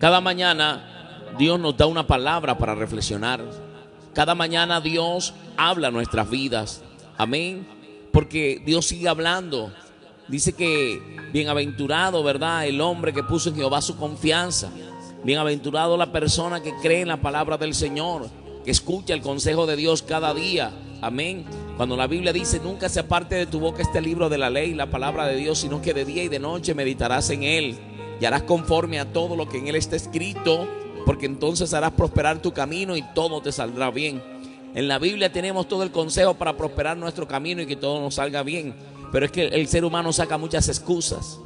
Cada mañana Dios nos da una palabra para reflexionar. Cada mañana Dios habla a nuestras vidas. Amén. Porque Dios sigue hablando. Dice que bienaventurado, ¿verdad?, el hombre que puso en Jehová su confianza. Bienaventurado la persona que cree en la palabra del Señor, que escucha el consejo de Dios cada día. Amén. Cuando la Biblia dice: nunca se aparte de tu boca este libro de la ley, la palabra de Dios, sino que de día y de noche meditarás en él y harás conforme a todo lo que en él está escrito, porque entonces harás prosperar tu camino y todo te saldrá bien. En la Biblia tenemos todo el consejo para prosperar nuestro camino y que todo nos salga bien. Pero es que el ser humano saca muchas excusas.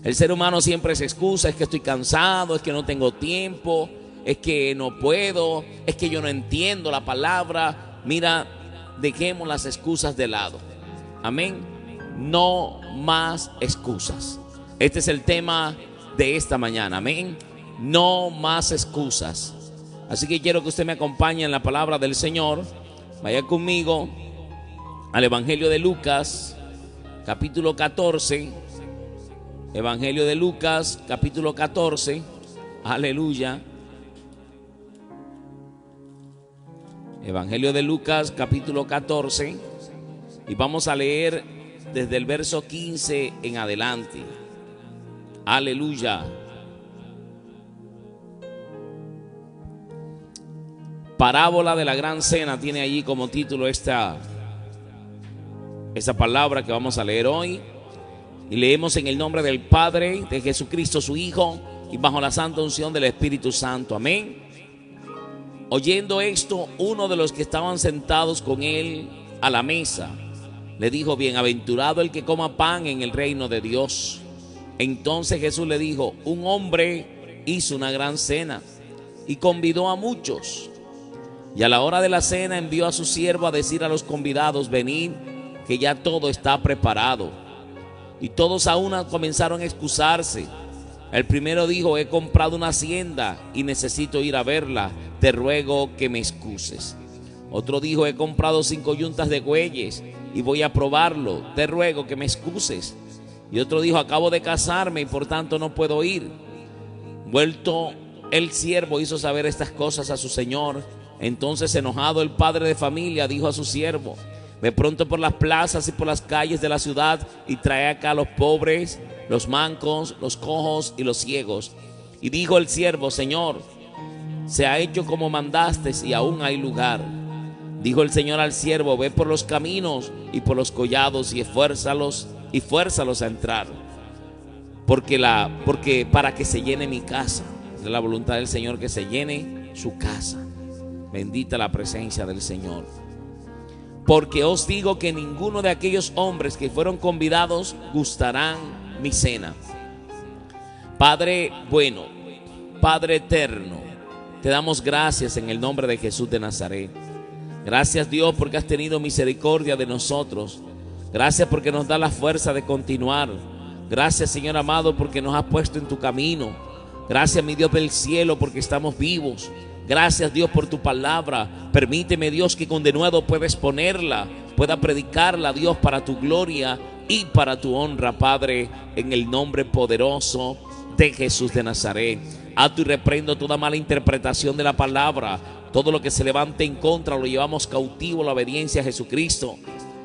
El ser humano siempre se excusa: es que estoy cansado, es que no tengo tiempo, es que no puedo, es que yo no entiendo la palabra. Mira, dejemos las excusas de lado. Amén. No más excusas. Este es el tema de esta mañana. Amén. No más excusas. Así que quiero que usted me acompañe en la palabra del Señor. Vaya conmigo al Evangelio de Lucas, capítulo 14. Evangelio de Lucas, capítulo 14. Aleluya. Evangelio de Lucas, capítulo 14. Y vamos a leer desde el verso 15 en adelante. Aleluya. Parábola de la gran cena tiene allí como título esta palabra que vamos a leer hoy. Y leemos en el nombre del Padre, de Jesucristo su Hijo, y bajo la santa unción del Espíritu Santo. Amén. Oyendo esto, uno de los que estaban sentados con él a la mesa le dijo: bienaventurado el que coma pan en el reino de Dios. Entonces Jesús le dijo: un hombre hizo una gran cena y convidó a muchos. Y a la hora de la cena envió a su siervo a decir a los convidados: venid, que ya todo está preparado. Y todos a una comenzaron a excusarse. El primero dijo: he comprado una hacienda y necesito ir a verla, te ruego que me excuses. Otro dijo: he comprado 5 yuntas de bueyes y voy a probarlo, te ruego que me excuses. Y otro dijo: acabo de casarme y por tanto no puedo ir. Vuelto el siervo hizo saber estas cosas a su señor. Entonces, enojado, el padre de familia dijo a su siervo: ve pronto por las plazas y por las calles de la ciudad y trae acá a los pobres, los mancos, los cojos y los ciegos. Y dijo el siervo: Señor, se ha hecho como mandaste y aún hay lugar. Dijo el Señor al siervo: ve por los caminos y por los collados y fuérzalos a entrar, porque para que se llene mi casa. Es la voluntad del Señor que se llene su casa. Bendita la presencia del Señor. Porque os digo que ninguno de aquellos hombres que fueron convidados gustarán mi cena. Padre bueno, Padre eterno, te damos gracias en el nombre de Jesús de Nazaret. Gracias, Dios, porque has tenido misericordia de nosotros. Gracias porque nos da la fuerza de continuar. Gracias, Señor amado, porque nos has puesto en tu camino. Gracias, mi Dios del cielo, porque estamos vivos. Gracias, Dios, por tu palabra. Permíteme, Dios, que con denuedo pueda exponerla, pueda predicarla, Dios, para tu gloria y para tu honra, Padre, en el nombre poderoso de Jesús de Nazaret. Ato y reprendo toda mala interpretación de la palabra. Todo lo que se levante en contra lo llevamos cautivo a la obediencia a Jesucristo.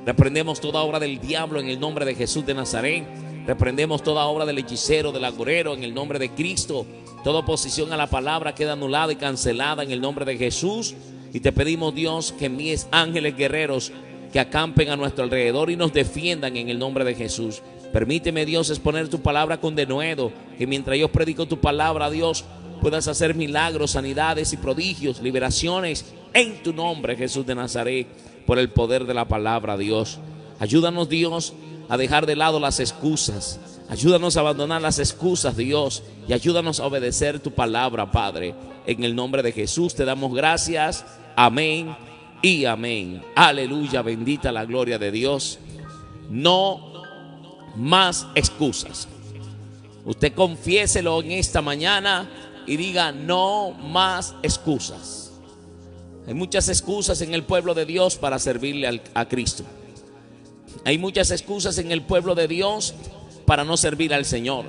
Reprendemos toda obra del diablo en el nombre de Jesús de Nazaret. Reprendemos toda obra del hechicero, del agorero en el nombre de Cristo. Toda oposición a la palabra queda anulada y cancelada en el nombre de Jesús. Y te pedimos, Dios, que envíes ángeles guerreros que acampen a nuestro alrededor y nos defiendan en el nombre de Jesús. Permíteme, Dios, exponer tu palabra con denuedo, que mientras yo predico tu palabra, Dios, puedas hacer milagros, sanidades y prodigios, liberaciones en tu nombre, Jesús de Nazaret, por el poder de la palabra, Dios. Ayúdanos, Dios, a dejar de lado las excusas. Ayúdanos a abandonar las excusas, Dios, y ayúdanos a obedecer tu palabra, Padre. En el nombre de Jesús te damos gracias. Amén y amén. Aleluya, bendita la gloria de Dios. No más excusas. Usted confiéselo en esta mañana y diga: no más excusas. Hay muchas excusas en el pueblo de Dios para servirle a Cristo. Hay muchas excusas en el pueblo de Dios para no servir al Señor.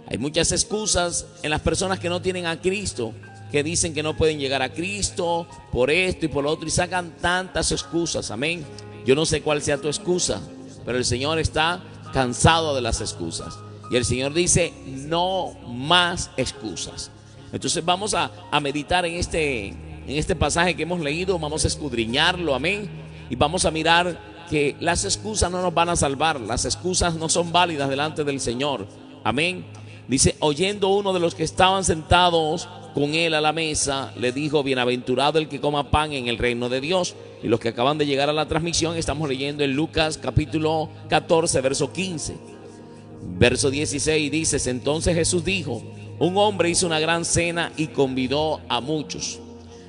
Hay muchas excusas en las personas que no tienen a Cristo, que dicen que no pueden llegar a Cristo por esto y por lo otro, y sacan tantas excusas. Amén. Yo no sé cuál sea tu excusa, pero el Señor está cansado de las excusas. Y el Señor dice, no más excusas. Entonces vamos a meditar en este pasaje que hemos leído, vamos a escudriñarlo, amén. Y vamos a mirar que las excusas no nos van a salvar, las excusas no son válidas delante del Señor, amén. Dice, oyendo uno de los que estaban sentados con él a la mesa, le dijo, bienaventurado el que coma pan en el reino de Dios. Y los que acaban de llegar a la transmisión, estamos leyendo en Lucas capítulo 14, verso 15. Verso 16 dice, entonces Jesús dijo, un hombre hizo una gran cena y convidó a muchos.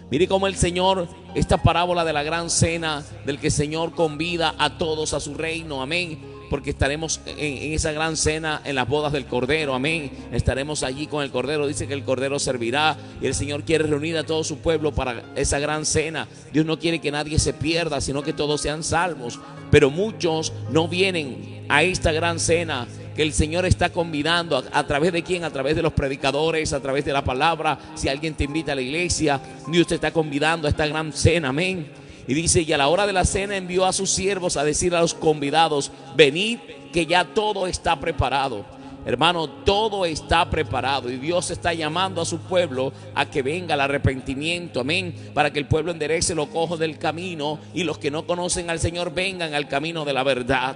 Mire cómo el Señor, esta parábola de la gran cena, del que el Señor convida a todos a su reino, amén. Porque estaremos en esa gran cena, en las bodas del Cordero, amén. Estaremos allí con el Cordero, dice que el Cordero servirá. Y el Señor quiere reunir a todo su pueblo para esa gran cena. Dios no quiere que nadie se pierda, sino que todos sean salvos. Pero muchos no vienen a esta gran cena que el Señor está convidando. ¿A través de quién? A través de los predicadores, a través de la palabra. Si alguien te invita a la iglesia, Dios te está convidando a esta gran cena, amén. Y dice, y a la hora de la cena envió a sus siervos a decir a los convidados, venid que ya todo está preparado. Hermano, todo está preparado y Dios está llamando a su pueblo a que venga el arrepentimiento, amén, para que el pueblo enderece los cojos del camino y los que no conocen al Señor vengan al camino de la verdad.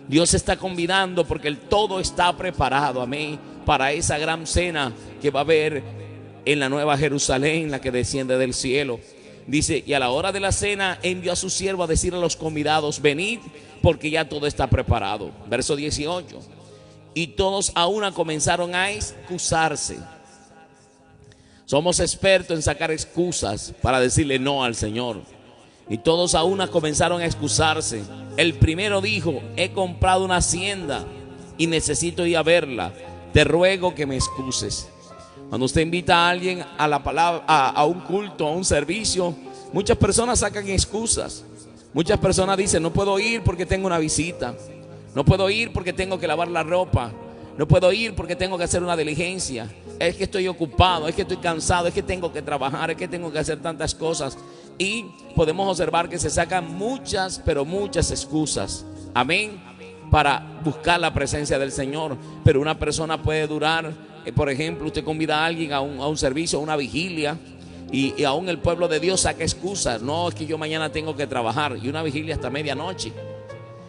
Dios está convidando porque el todo está preparado, amén, para esa gran cena que va a haber en la nueva Jerusalén, la que desciende del cielo. Dice, y a la hora de la cena envió a su siervo a decir a los convidados, venid, porque ya todo está preparado. Verso 18. Y todos a una comenzaron a excusarse. Somos expertos en sacar excusas para decirle no al Señor. Y todos a una comenzaron a excusarse. El primero dijo, he comprado una hacienda y necesito ir a verla. Te ruego que me excuses. Cuando usted invita a alguien a la palabra, a un culto, a un servicio, muchas personas sacan excusas. Muchas personas dicen, no puedo ir porque tengo una visita. No puedo ir porque tengo que lavar la ropa. No puedo ir porque tengo que hacer una diligencia. Es que estoy ocupado, es que estoy cansado, es que tengo que trabajar, es que tengo que hacer tantas cosas. Y podemos observar que se sacan muchas, pero muchas excusas. Amén. Para buscar la presencia del Señor. Pero una persona puede durar. Por ejemplo, usted convida a alguien a un servicio, a una vigilia, y aún el pueblo de Dios saca excusas. No, es que yo mañana tengo que trabajar, y una vigilia hasta medianoche.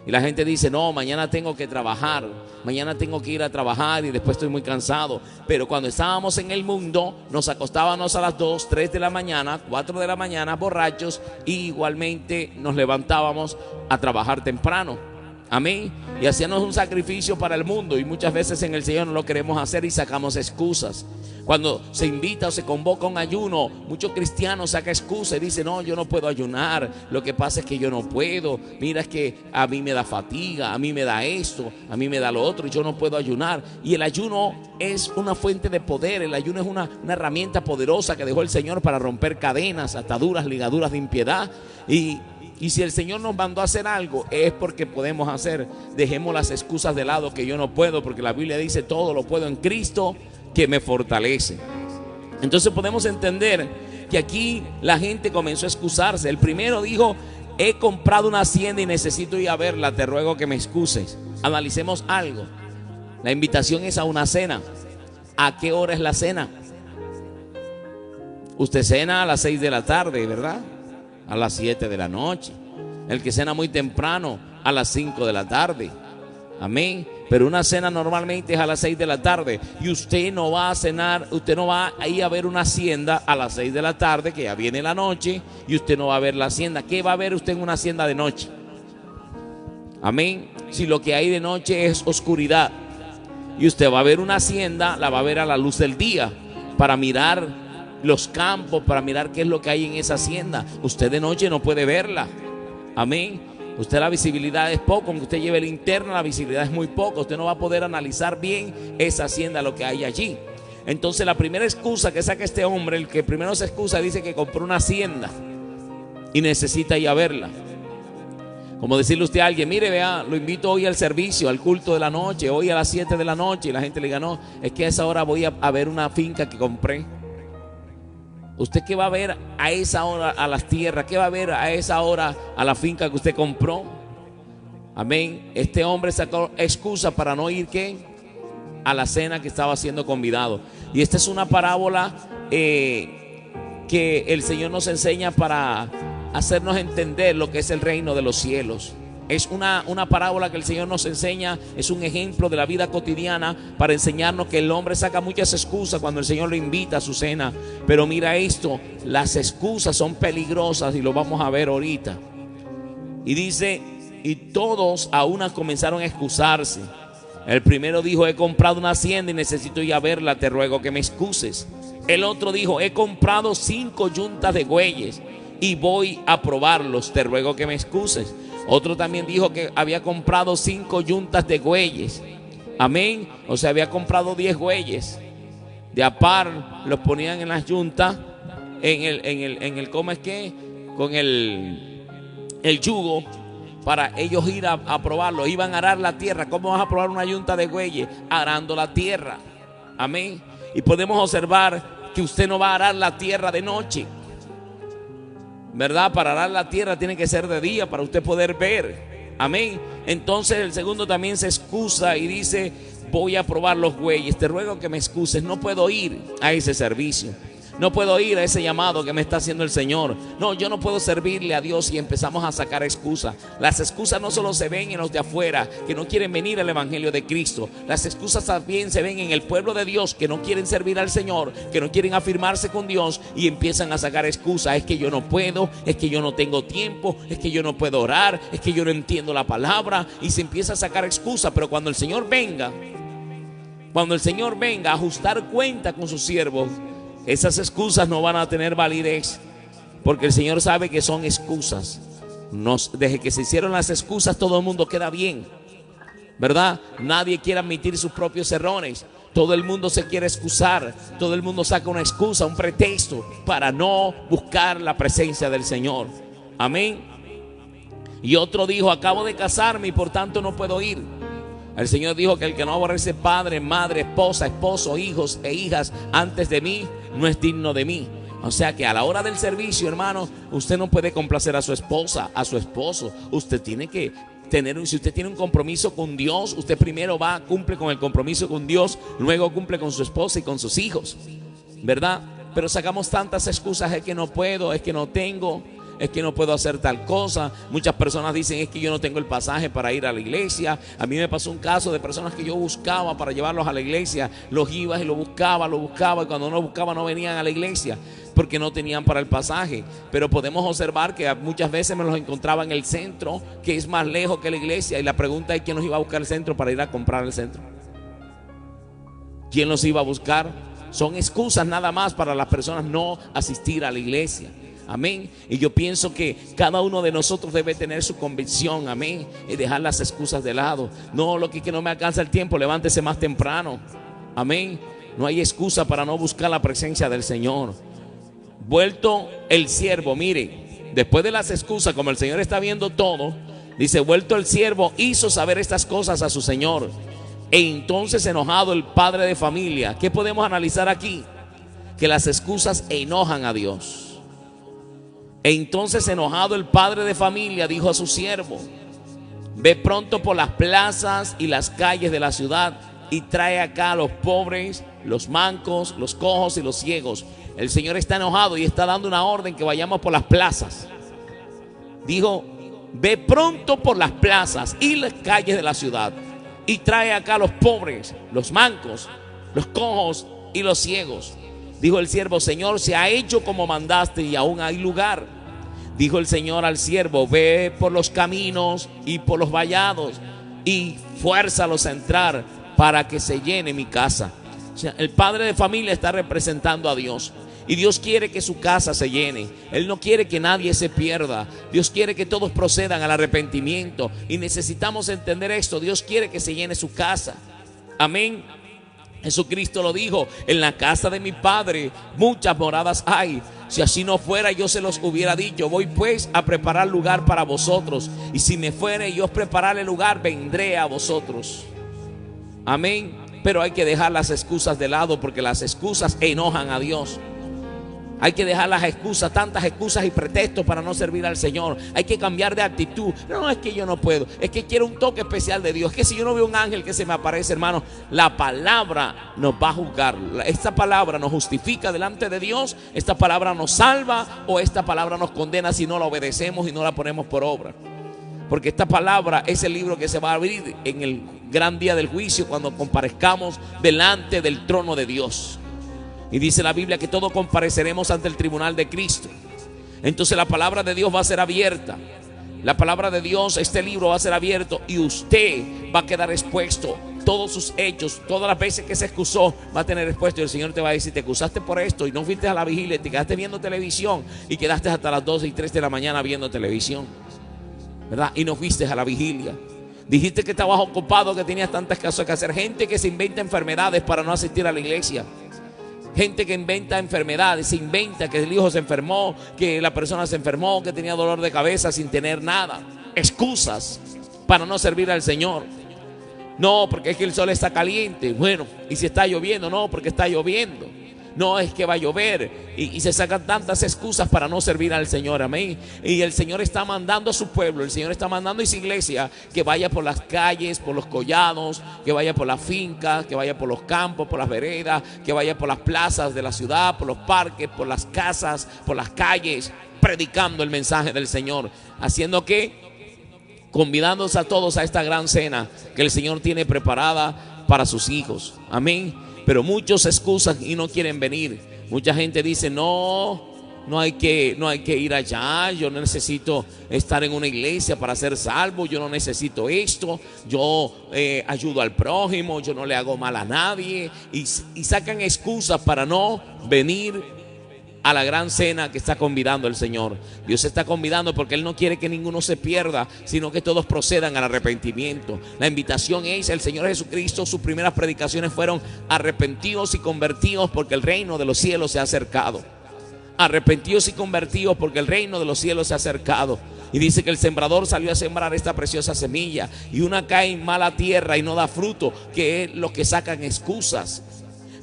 Y la gente dice, no, mañana tengo que trabajar, mañana tengo que ir a trabajar y después estoy muy cansado. Pero cuando estábamos en el mundo, nos acostábamos a las 2, 3 de la mañana, 4 de la mañana, borrachos, y igualmente nos levantábamos a trabajar temprano. Amén. Y hacíamos un sacrificio para el mundo, y muchas veces en el Señor no lo queremos hacer y sacamos excusas. Cuando se invita o se convoca un ayuno, muchos cristianos sacan excusas y dicen, no, yo no puedo ayunar, lo que pasa es que yo no puedo, mira, es que a mí me da fatiga, a mí me da esto, a mí me da lo otro y yo no puedo ayunar. Y el ayuno es una fuente de poder, el ayuno es una herramienta poderosa que dejó el Señor para romper cadenas, ataduras, ligaduras de impiedad. Y si el Señor nos mandó a hacer algo, es porque podemos hacer. Dejemos las excusas de lado, que yo no puedo, porque la Biblia dice, todo lo puedo en Cristo que me fortalece. Entonces podemos entender que aquí la gente comenzó a excusarse. El primero dijo, he comprado una hacienda y necesito ir a verla, te ruego que me excuses. Analicemos algo. La invitación es a una cena. ¿A qué hora es la cena? Usted cena a las 6 de la tarde, ¿verdad? A las 7 de la noche. El que cena muy temprano, a las 5 de la tarde. Amén. Pero una cena normalmente es a las 6 de la tarde. Y usted no va a cenar, usted no va a ir a ver una hacienda a las 6 de la tarde, que ya viene la noche, y usted no va a ver la hacienda. ¿Qué va a ver usted en una hacienda de noche? Amén. Si lo que hay de noche es oscuridad, y usted va a ver una hacienda, la va a ver a la luz del día, para mirar los campos, para mirar qué es lo que hay en esa hacienda. Usted de noche no puede verla. Amén. Usted, la visibilidad es poco, aunque usted lleve linterna, la visibilidad es muy poco. Usted no va a poder analizar bien esa hacienda, lo que hay allí. Entonces la primera excusa que saca este hombre, el que primero se excusa, dice que compró una hacienda y necesita ir a verla. Como decirle usted a alguien, mire, vea, lo invito hoy al servicio, al culto de la noche, hoy a las 7 de la noche. Y la gente le diga, no, es que a esa hora voy a ver una finca que compré. ¿Usted qué va a ver a esa hora a las tierras? ¿Qué va a ver a esa hora a la finca que usted compró? Amén. Este hombre sacó excusa para no ir, ¿qué? A la cena que estaba siendo convidado. Y esta es una parábola que el Señor nos enseña para hacernos entender lo que es el reino de los cielos. Es una parábola que el Señor nos enseña, es un ejemplo de la vida cotidiana para enseñarnos que el hombre saca muchas excusas cuando el Señor lo invita a su cena. Pero mira esto, las excusas son peligrosas y lo vamos a ver ahorita. Y dice, y todos a una comenzaron a excusarse. El primero dijo, he comprado una hacienda y necesito ir a verla, te ruego que me excuses. El otro dijo, he comprado 5 yuntas de bueyes y voy a probarlos, te ruego que me excuses. Otro también dijo que había comprado 5 yuntas de bueyes. Amén. O sea, había comprado 10 bueyes. De a par los ponían en las yuntas, en el ¿cómo es que? Con el yugo, para ellos ir a probarlo. Iban a arar la tierra. ¿Cómo vas a probar una yunta de bueyes? Arando la tierra. Amén. Y podemos observar que usted no va a arar la tierra de noche, ¿verdad? Para arar la tierra tiene que ser de día para usted poder ver. Amén. Entonces el segundo también se excusa y dice, voy a probar los bueyes, te ruego que me excuses, no puedo ir a ese servicio. No puedo ir a ese llamado que me está haciendo el Señor. No, yo no puedo servirle a Dios. Y empezamos a sacar excusas. Las excusas no solo se ven en los de afuera que no quieren venir al Evangelio de Cristo. Las excusas también se ven en el pueblo de Dios que no quieren servir al Señor, que no quieren afirmarse con Dios y empiezan a sacar excusas. Es que yo no puedo, es que yo no tengo tiempo, es que yo no puedo orar, es que yo no entiendo la palabra. Y se empieza a sacar excusas. Pero cuando el Señor venga a ajustar cuenta con sus siervos, esas excusas no van a tener validez, porque el Señor sabe que son excusas. Desde que se hicieron las excusas, todo el mundo queda bien, ¿verdad? Nadie quiere admitir sus propios errores. Todo el mundo se quiere excusar. Todo el mundo saca una excusa, un pretexto para no buscar la presencia del Señor. Amén. Y otro dijo, acabo de casarme y por tanto no puedo ir. El Señor dijo que el que no aborrece padre, madre, esposa, esposo, hijos e hijas antes de mí, no es digno de mí. O sea que a la hora del servicio, hermano, usted no puede complacer a su esposa, a su esposo. Usted tiene que tener, si usted tiene un compromiso con Dios, usted primero cumple con el compromiso con Dios, luego cumple con su esposa y con sus hijos, ¿verdad? Pero sacamos tantas excusas, es que no puedo, es que no tengo, es que no puedo hacer tal cosa. Muchas personas dicen, es que yo no tengo el pasaje para ir a la iglesia. A mí me pasó un caso de personas que yo buscaba para llevarlos a la iglesia. Los iba y lo buscaba, y cuando no lo buscaba no venían a la iglesia porque no tenían para el pasaje. Pero podemos observar que muchas veces me los encontraba en el centro, que es más lejos que la iglesia. Y la pregunta es, ¿quién nos iba a buscar el centro para ir a comprar el centro? ¿Quién los iba a buscar? Son excusas nada más para las personas no asistir a la iglesia. Amén. Y yo pienso que cada uno de nosotros debe tener su convicción. Amén. Y dejar las excusas de lado. No, lo que no me alcanza el tiempo, levántese más temprano. Amén. No hay excusa para no buscar la presencia del Señor. Vuelto el siervo, mire, después de las excusas, como el Señor está viendo todo, dice, vuelto el siervo hizo saber estas cosas a su Señor. E entonces enojado el padre de familia. ¿Qué podemos analizar aquí? Que las excusas enojan a Dios. E entonces enojado el padre de familia dijo a su siervo, ve pronto por las plazas y las calles de la ciudad y trae acá a los pobres, los mancos, los cojos y los ciegos. El Señor está enojado y está dando una orden que vayamos por las plazas. Dijo, ve pronto por las plazas y las calles de la ciudad y trae acá a los pobres, los mancos, los cojos y los ciegos. Dijo el siervo, Señor, se ha hecho como mandaste y aún hay lugar. Dijo el Señor al siervo, ve por los caminos y por los vallados y fuérzalos a entrar para que se llene mi casa. O sea, el padre de familia está representando a Dios. Y Dios quiere que su casa se llene. Él no quiere que nadie se pierda. Dios quiere que todos procedan al arrepentimiento. Y necesitamos entender esto. Dios quiere que se llene su casa. Amén. Jesucristo lo dijo, en la casa de mi Padre muchas moradas hay. Si así no fuera, yo se los hubiera dicho. Voy pues a preparar lugar para vosotros. Y si me fuere y os prepararé lugar, vendré a vosotros. Amén. Pero hay que dejar las excusas de lado, porque las excusas enojan a Dios. Hay que dejar las excusas, tantas excusas y pretextos para no servir al Señor. Hay que cambiar de actitud. No, es que yo no puedo, es que quiero un toque especial de Dios. Es que si yo no veo un ángel que se me aparece, hermano, la palabra nos va a juzgar. Esta palabra nos justifica delante de Dios. Esta palabra nos salva, o esta palabra nos condena si no la obedecemos y no la ponemos por obra. Porque esta palabra es el libro que se va a abrir en el gran día del juicio, cuando comparezcamos delante del trono de Dios. Y dice la Biblia que todos compareceremos ante el tribunal de Cristo. Entonces la palabra de Dios va a ser abierta. La palabra de Dios, este libro va a ser abierto, y usted va a quedar expuesto. Todos sus hechos, todas las veces que se excusó, va a tener expuesto. Y el Señor te va a decir: te excusaste por esto y no fuiste a la vigilia, te quedaste viendo televisión y quedaste hasta las 12 y 3 de la mañana viendo televisión, ¿verdad? Y no fuiste a la vigilia. Dijiste que estabas ocupado, que tenías tantas cosas que hacer. Gente que se inventa enfermedades para no asistir a la iglesia. Gente que inventa enfermedades, se inventa que el hijo se enfermó, que la persona se enfermó, que tenía dolor de cabeza sin tener nada. Excusas para no servir al Señor. No, porque es que el sol está caliente. Bueno, y si está lloviendo, no, porque está lloviendo. No, es que va a llover. Y se sacan tantas excusas para no servir al Señor. Amén. Y el Señor está mandando a su pueblo, el Señor está mandando a su iglesia que vaya por las calles, por los collados, que vaya por las fincas, que vaya por los campos, por las veredas, que vaya por las plazas de la ciudad, por los parques, por las casas, por las calles, predicando el mensaje del Señor. Haciendo que, convidándonos a todos a esta gran cena que el Señor tiene preparada para sus hijos. Amén. Pero muchos se excusan y no quieren venir. Mucha gente dice: no hay que ir allá. Yo no necesito estar en una iglesia para ser salvo. Yo no necesito esto. Yo ayudo al prójimo. Yo no le hago mal a nadie. Y sacan excusas para no venir a la gran cena que está convidando el Señor. Dios está convidando porque Él no quiere que ninguno se pierda, sino que todos procedan al arrepentimiento. La invitación es: el Señor Jesucristo, sus primeras predicaciones fueron: arrepentidos y convertidos, porque el reino de los cielos se ha acercado. Arrepentidos y convertidos, porque el reino de los cielos se ha acercado. Y dice que el sembrador salió a sembrar esta preciosa semilla, y una cae en mala tierra y no da fruto, que es lo que sacan excusas.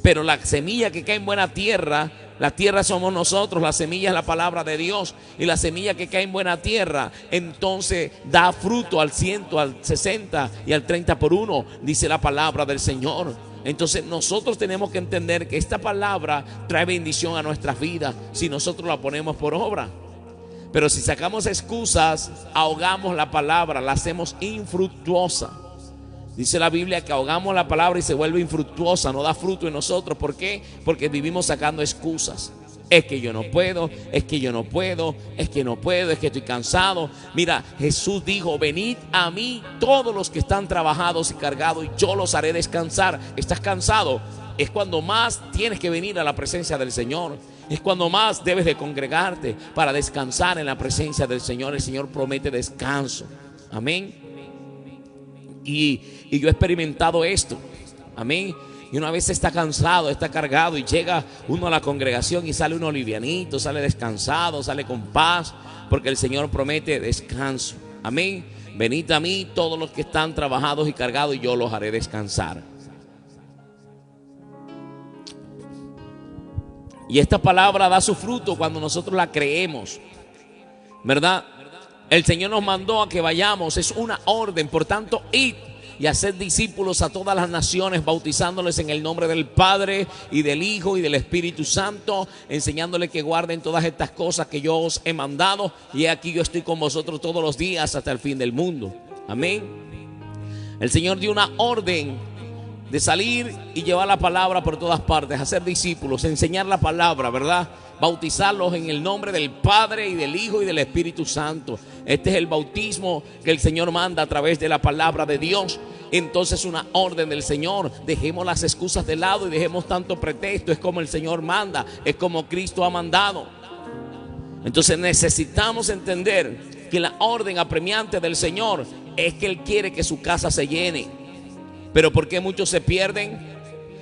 Pero la semilla que cae en buena tierra, la tierra somos nosotros, la semilla es la palabra de Dios. Y la semilla que cae en buena tierra, entonces da fruto al 100, al 60 y al 30 por uno, dice la palabra del Señor. Entonces nosotros tenemos que entender que esta palabra trae bendición a nuestras vidas si nosotros la ponemos por obra. Pero si sacamos excusas, ahogamos la palabra, la hacemos infructuosa. Dice la Biblia que ahogamos la palabra y se vuelve infructuosa, no da fruto en nosotros. ¿Por qué? Porque vivimos sacando excusas. Es que yo no puedo, es que yo no puedo, es que no puedo, es que estoy cansado. Mira, Jesús dijo: venid a mí todos los que están trabajados y cargados, y yo los haré descansar. ¿Estás cansado? Es cuando más tienes que venir a la presencia del Señor. Es cuando más debes de congregarte para descansar en la presencia del Señor. El Señor promete descanso. Amén. Y yo he experimentado esto. Amén. Y una vez está cansado, está cargado, y llega uno a la congregación y sale uno livianito, sale descansado, sale con paz, porque el Señor promete descanso. Amén. Venid a mí todos los que están trabajados y cargados, y yo los haré descansar. Y esta palabra da su fruto cuando nosotros la creemos, ¿verdad? El Señor nos mandó a que vayamos, es una orden. Por tanto, id y haced discípulos a todas las naciones, bautizándoles en el nombre del Padre y del Hijo y del Espíritu Santo, enseñándoles que guarden todas estas cosas que yo os he mandado. Y aquí yo estoy con vosotros todos los días hasta el fin del mundo. Amén. El Señor dio una orden de salir y llevar la palabra por todas partes, hacer discípulos, enseñar la palabra, ¿verdad? Bautizarlos en el nombre del Padre y del Hijo y del Espíritu Santo. Este es el bautismo que el Señor manda a través de la palabra de Dios. Entonces, una orden del Señor. Dejemos las excusas de lado y dejemos tanto pretexto. Es como el Señor manda, es como Cristo ha mandado. Entonces necesitamos entender que la orden apremiante del Señor es que Él quiere que su casa se llene. Pero ¿por qué muchos se pierden?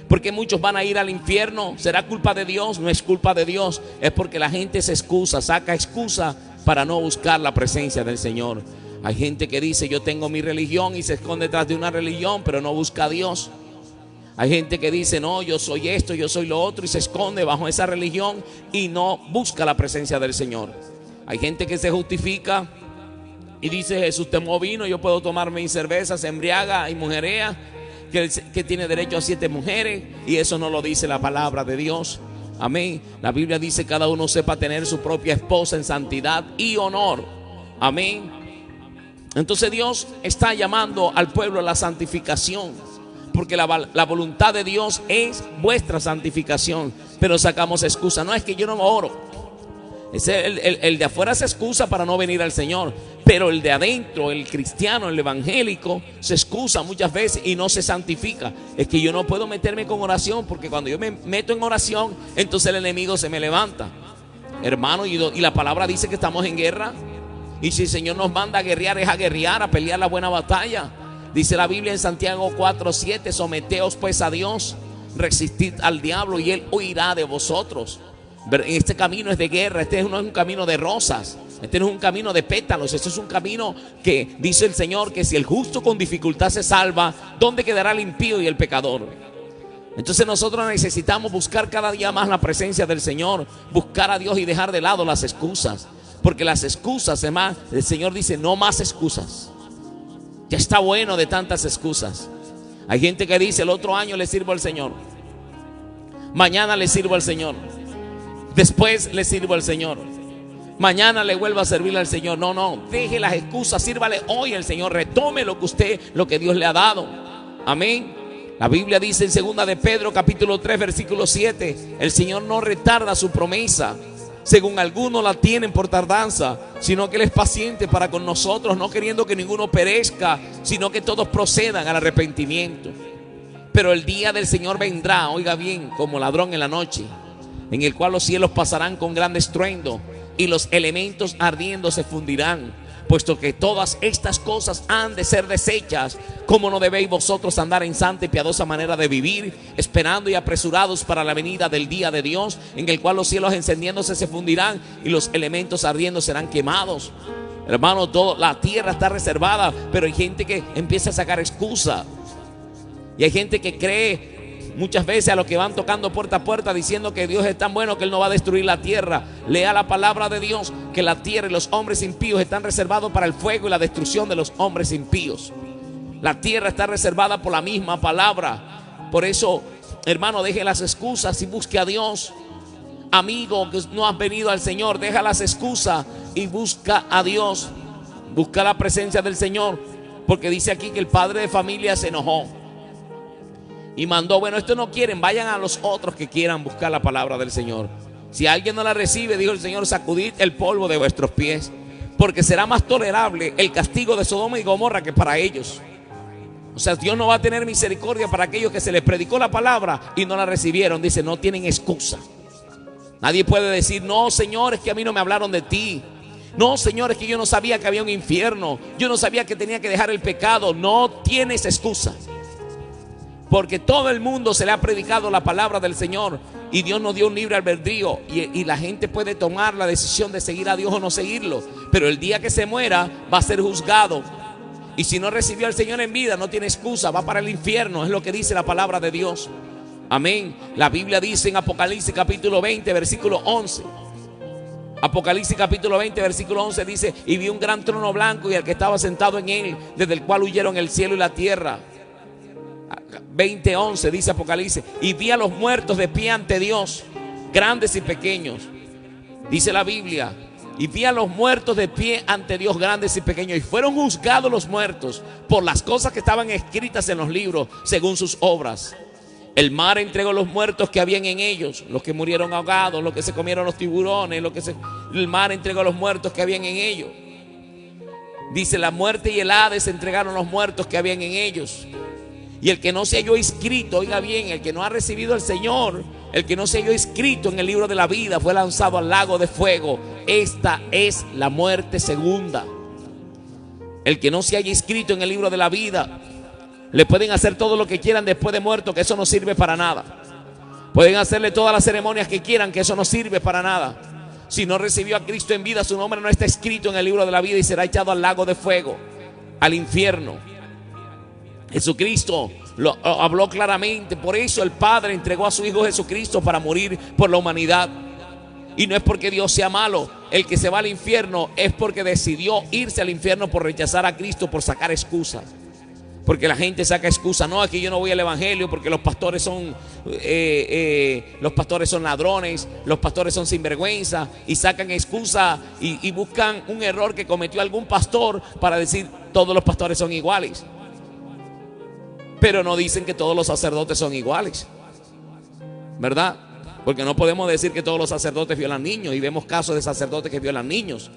¿Por qué muchos van a ir al infierno? ¿Será culpa de Dios? No es culpa de Dios. Es porque la gente se excusa, saca excusa para no buscar la presencia del Señor. Hay gente que dice: yo tengo mi religión, y se esconde detrás de una religión, pero no busca a Dios. Hay gente que dice: no, yo soy esto, yo soy lo otro, y se esconde bajo esa religión y no busca la presencia del Señor. Hay gente que se justifica y dice: Jesús tomó vino, yo puedo tomar mis cervezas, se embriaga y mujerea, que tiene derecho a 7 mujeres, y eso no lo dice la palabra de Dios. Amén. La Biblia dice: cada uno sepa tener su propia esposa en santidad y honor. Amén. Entonces Dios está llamando al pueblo a la santificación, porque la voluntad de Dios es vuestra santificación. Pero sacamos excusa: no, es que yo no oro. El de afuera se excusa para no venir al Señor, pero el de adentro, el cristiano, el evangélico, se excusa muchas veces y no se santifica. Es que yo no puedo meterme con oración, porque cuando yo me meto en oración, entonces el enemigo se me levanta. Hermano, y la palabra dice que estamos en guerra. Y si el Señor nos manda a guerrear, es a guerrear, a pelear la buena batalla. Dice la Biblia en Santiago 4:7: someteos pues a Dios, resistid al diablo y él huirá de vosotros. Este camino es de guerra. Este no es un camino de rosas, este no es un camino de pétalos. Este es un camino que dice el Señor que si el justo con dificultad se salva, ¿dónde quedará el impío y el pecador? Entonces nosotros necesitamos buscar cada día más la presencia del Señor, buscar a Dios y dejar de lado las excusas, porque las excusas, además, el Señor dice: no más excusas. Ya está bueno de tantas excusas. Hay gente que dice: el otro año le sirvo al Señor, mañana le sirvo al Señor, después le sirvo al Señor, mañana le vuelvo a servirle al Señor. No, deje las excusas, sírvale hoy al Señor, retome lo que Dios le ha dado. Amén. La Biblia dice en 2 de Pedro capítulo 3 versículo 7: el Señor no retarda su promesa, según algunos la tienen por tardanza, sino que Él es paciente para con nosotros, no queriendo que ninguno perezca, sino que todos procedan al arrepentimiento. Pero el día del Señor vendrá, oiga bien, como ladrón en la noche, en el cual los cielos pasarán con gran estruendo y los elementos ardiendo se fundirán. Puesto que todas estas cosas han de ser deshechas, ¿cómo no debéis vosotros andar en santa y piadosa manera de vivir, esperando y apresurados para la venida del día de Dios, en el cual los cielos encendiéndose se fundirán y los elementos ardiendo serán quemados? Hermano, la tierra está reservada, pero hay gente que empieza a sacar excusa. Y hay gente que cree muchas veces a los que van tocando puerta a puerta diciendo que Dios es tan bueno que Él no va a destruir la tierra. Lea la palabra de Dios, que la tierra y los hombres impíos están reservados para el fuego y la destrucción de los hombres impíos. La tierra está reservada por la misma palabra. Por eso, hermano, deje las excusas y busque a Dios. Amigo que no has venido al Señor, deja las excusas y busca a Dios. Busca la presencia del Señor, porque dice aquí que el padre de familia se enojó y mandó: bueno, esto no quieren, vayan a los otros que quieran buscar la palabra del Señor. Si alguien no la recibe, dijo el Señor, sacudid el polvo de vuestros pies, porque será más tolerable el castigo de Sodoma y Gomorra que para ellos. O sea, Dios no va a tener misericordia para aquellos que se les predicó la palabra y no la recibieron. Dice: no tienen excusa. Nadie puede decir: no, Señor, es que a mí no me hablaron de ti. No, Señor, es que yo no sabía que había un infierno. Yo no sabía que tenía que dejar el pecado. No tienes excusa, porque todo el mundo se le ha predicado la palabra del Señor y Dios nos dio un libre albedrío, y la gente puede tomar la decisión de seguir a Dios o no seguirlo, pero el día que se muera va a ser juzgado. Y si no recibió al Señor en vida, no tiene excusa, va para el infierno. Es lo que dice la palabra de Dios. Amén. La Biblia dice en Apocalipsis capítulo 20 versículo 11. Apocalipsis capítulo 20 versículo 11 dice: y vi un gran trono blanco y al que estaba sentado en él, desde el cual huyeron el cielo y la tierra. 20:11 dice Apocalipsis: y vi a los muertos de pie ante Dios, grandes y pequeños. Dice la Biblia: y vi a los muertos de pie ante Dios, grandes y pequeños, y fueron juzgados los muertos por las cosas que estaban escritas en los libros según sus obras. El mar entregó los muertos que habían en ellos, los que murieron ahogados, los que se comieron los tiburones, el mar entregó los muertos que habían en ellos. Dice: la muerte y el Hades entregaron los muertos que habían en ellos. Y el que no se halló inscrito, oiga bien, el que no ha recibido al Señor, el que no se halló inscrito en el libro de la vida, fue lanzado al lago de fuego. Esta es la muerte segunda. El que no se haya inscrito en el libro de la vida Le pueden hacer todo lo que quieran después de muerto, que eso no sirve para nada. Pueden hacerle todas las ceremonias que quieran, que eso no sirve para nada. Si no recibió a Cristo en vida, su nombre no está escrito en el libro de la vida y será echado al lago de fuego, al infierno. Jesucristo lo habló claramente. Por eso el Padre entregó a su Hijo Jesucristo para morir por la humanidad. Y no es porque Dios sea malo. El que se va al infierno es porque decidió irse al infierno por rechazar a Cristo, por sacar excusas. Porque la gente saca excusas. No, aquí yo no voy al evangelio porque los pastores son ladrones, los pastores son sinvergüenza, y sacan excusas y buscan un error que cometió algún pastor para decir todos los pastores son iguales. Pero no dicen que todos los sacerdotes son iguales, ¿verdad? Porque no podemos decir que todos los sacerdotes violan niños, y vemos casos de sacerdotes que violan niños,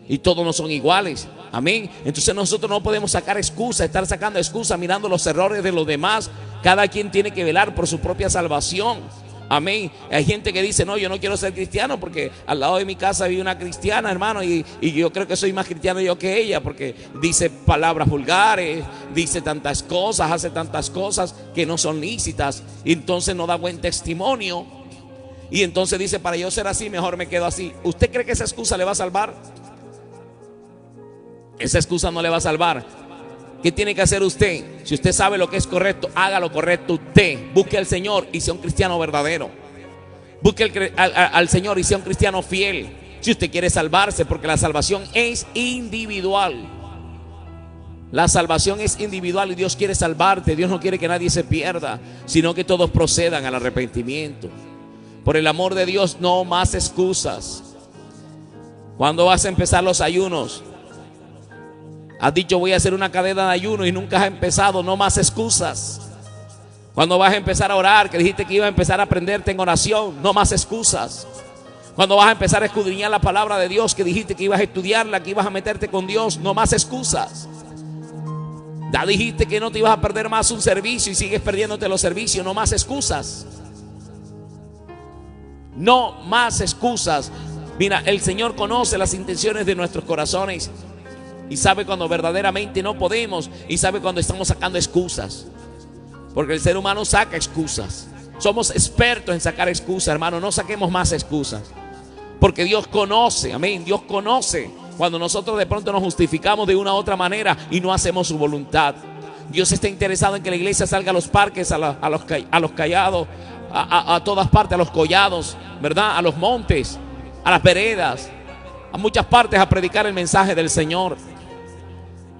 y todos no son iguales. Amén. Entonces nosotros no podemos sacar excusas, estar sacando excusas mirando los errores de los demás. Cada quien tiene que velar por su propia salvación. Amén. Hay gente que dice, no, yo no quiero ser cristiano porque al lado de mi casa vive una cristiana, hermano, y yo creo que soy más cristiano yo que ella, porque dice palabras vulgares, dice tantas cosas, hace tantas cosas que no son lícitas, y entonces no da buen testimonio. Y entonces dice, para yo ser así, mejor me quedo así. ¿Usted cree que esa excusa le va a salvar? Esa excusa no le va a salvar. ¿Qué tiene que hacer usted? Si usted sabe lo que es correcto, haga lo correcto usted. Busque al Señor y sea un cristiano verdadero. Busque al Señor y sea un cristiano fiel. Si usted quiere salvarse, porque la salvación es individual. La salvación es individual y Dios quiere salvarte. Dios no quiere que nadie se pierda, sino que todos procedan al arrepentimiento. Por el amor de Dios, no más excusas. ¿Cuándo vas a empezar los ayunos? Has dicho voy a hacer una cadena de ayuno y nunca has empezado. No más excusas. Cuando vas a empezar a orar, que dijiste que ibas a empezar a aprenderte en oración, no más excusas. Cuando vas a empezar a escudriñar la palabra de Dios, que dijiste que ibas a estudiarla, que ibas a meterte con Dios, no más excusas. Ya dijiste que no te ibas a perder más un servicio y sigues perdiéndote los servicios, no más excusas. No más excusas. Mira, el Señor conoce las intenciones de nuestros corazones y sabe cuando verdaderamente no podemos, y sabe cuando estamos sacando excusas. Porque el ser humano saca excusas. Somos expertos en sacar excusas, hermano. No saquemos más excusas. Porque Dios conoce, amén. Dios conoce cuando nosotros de pronto nos justificamos de una u otra manera y no hacemos su voluntad. Dios está interesado en que la iglesia salga a los parques, a los callados, a todas partes, a los collados, ¿verdad? A los montes, a las veredas, a muchas partes a predicar el mensaje del Señor.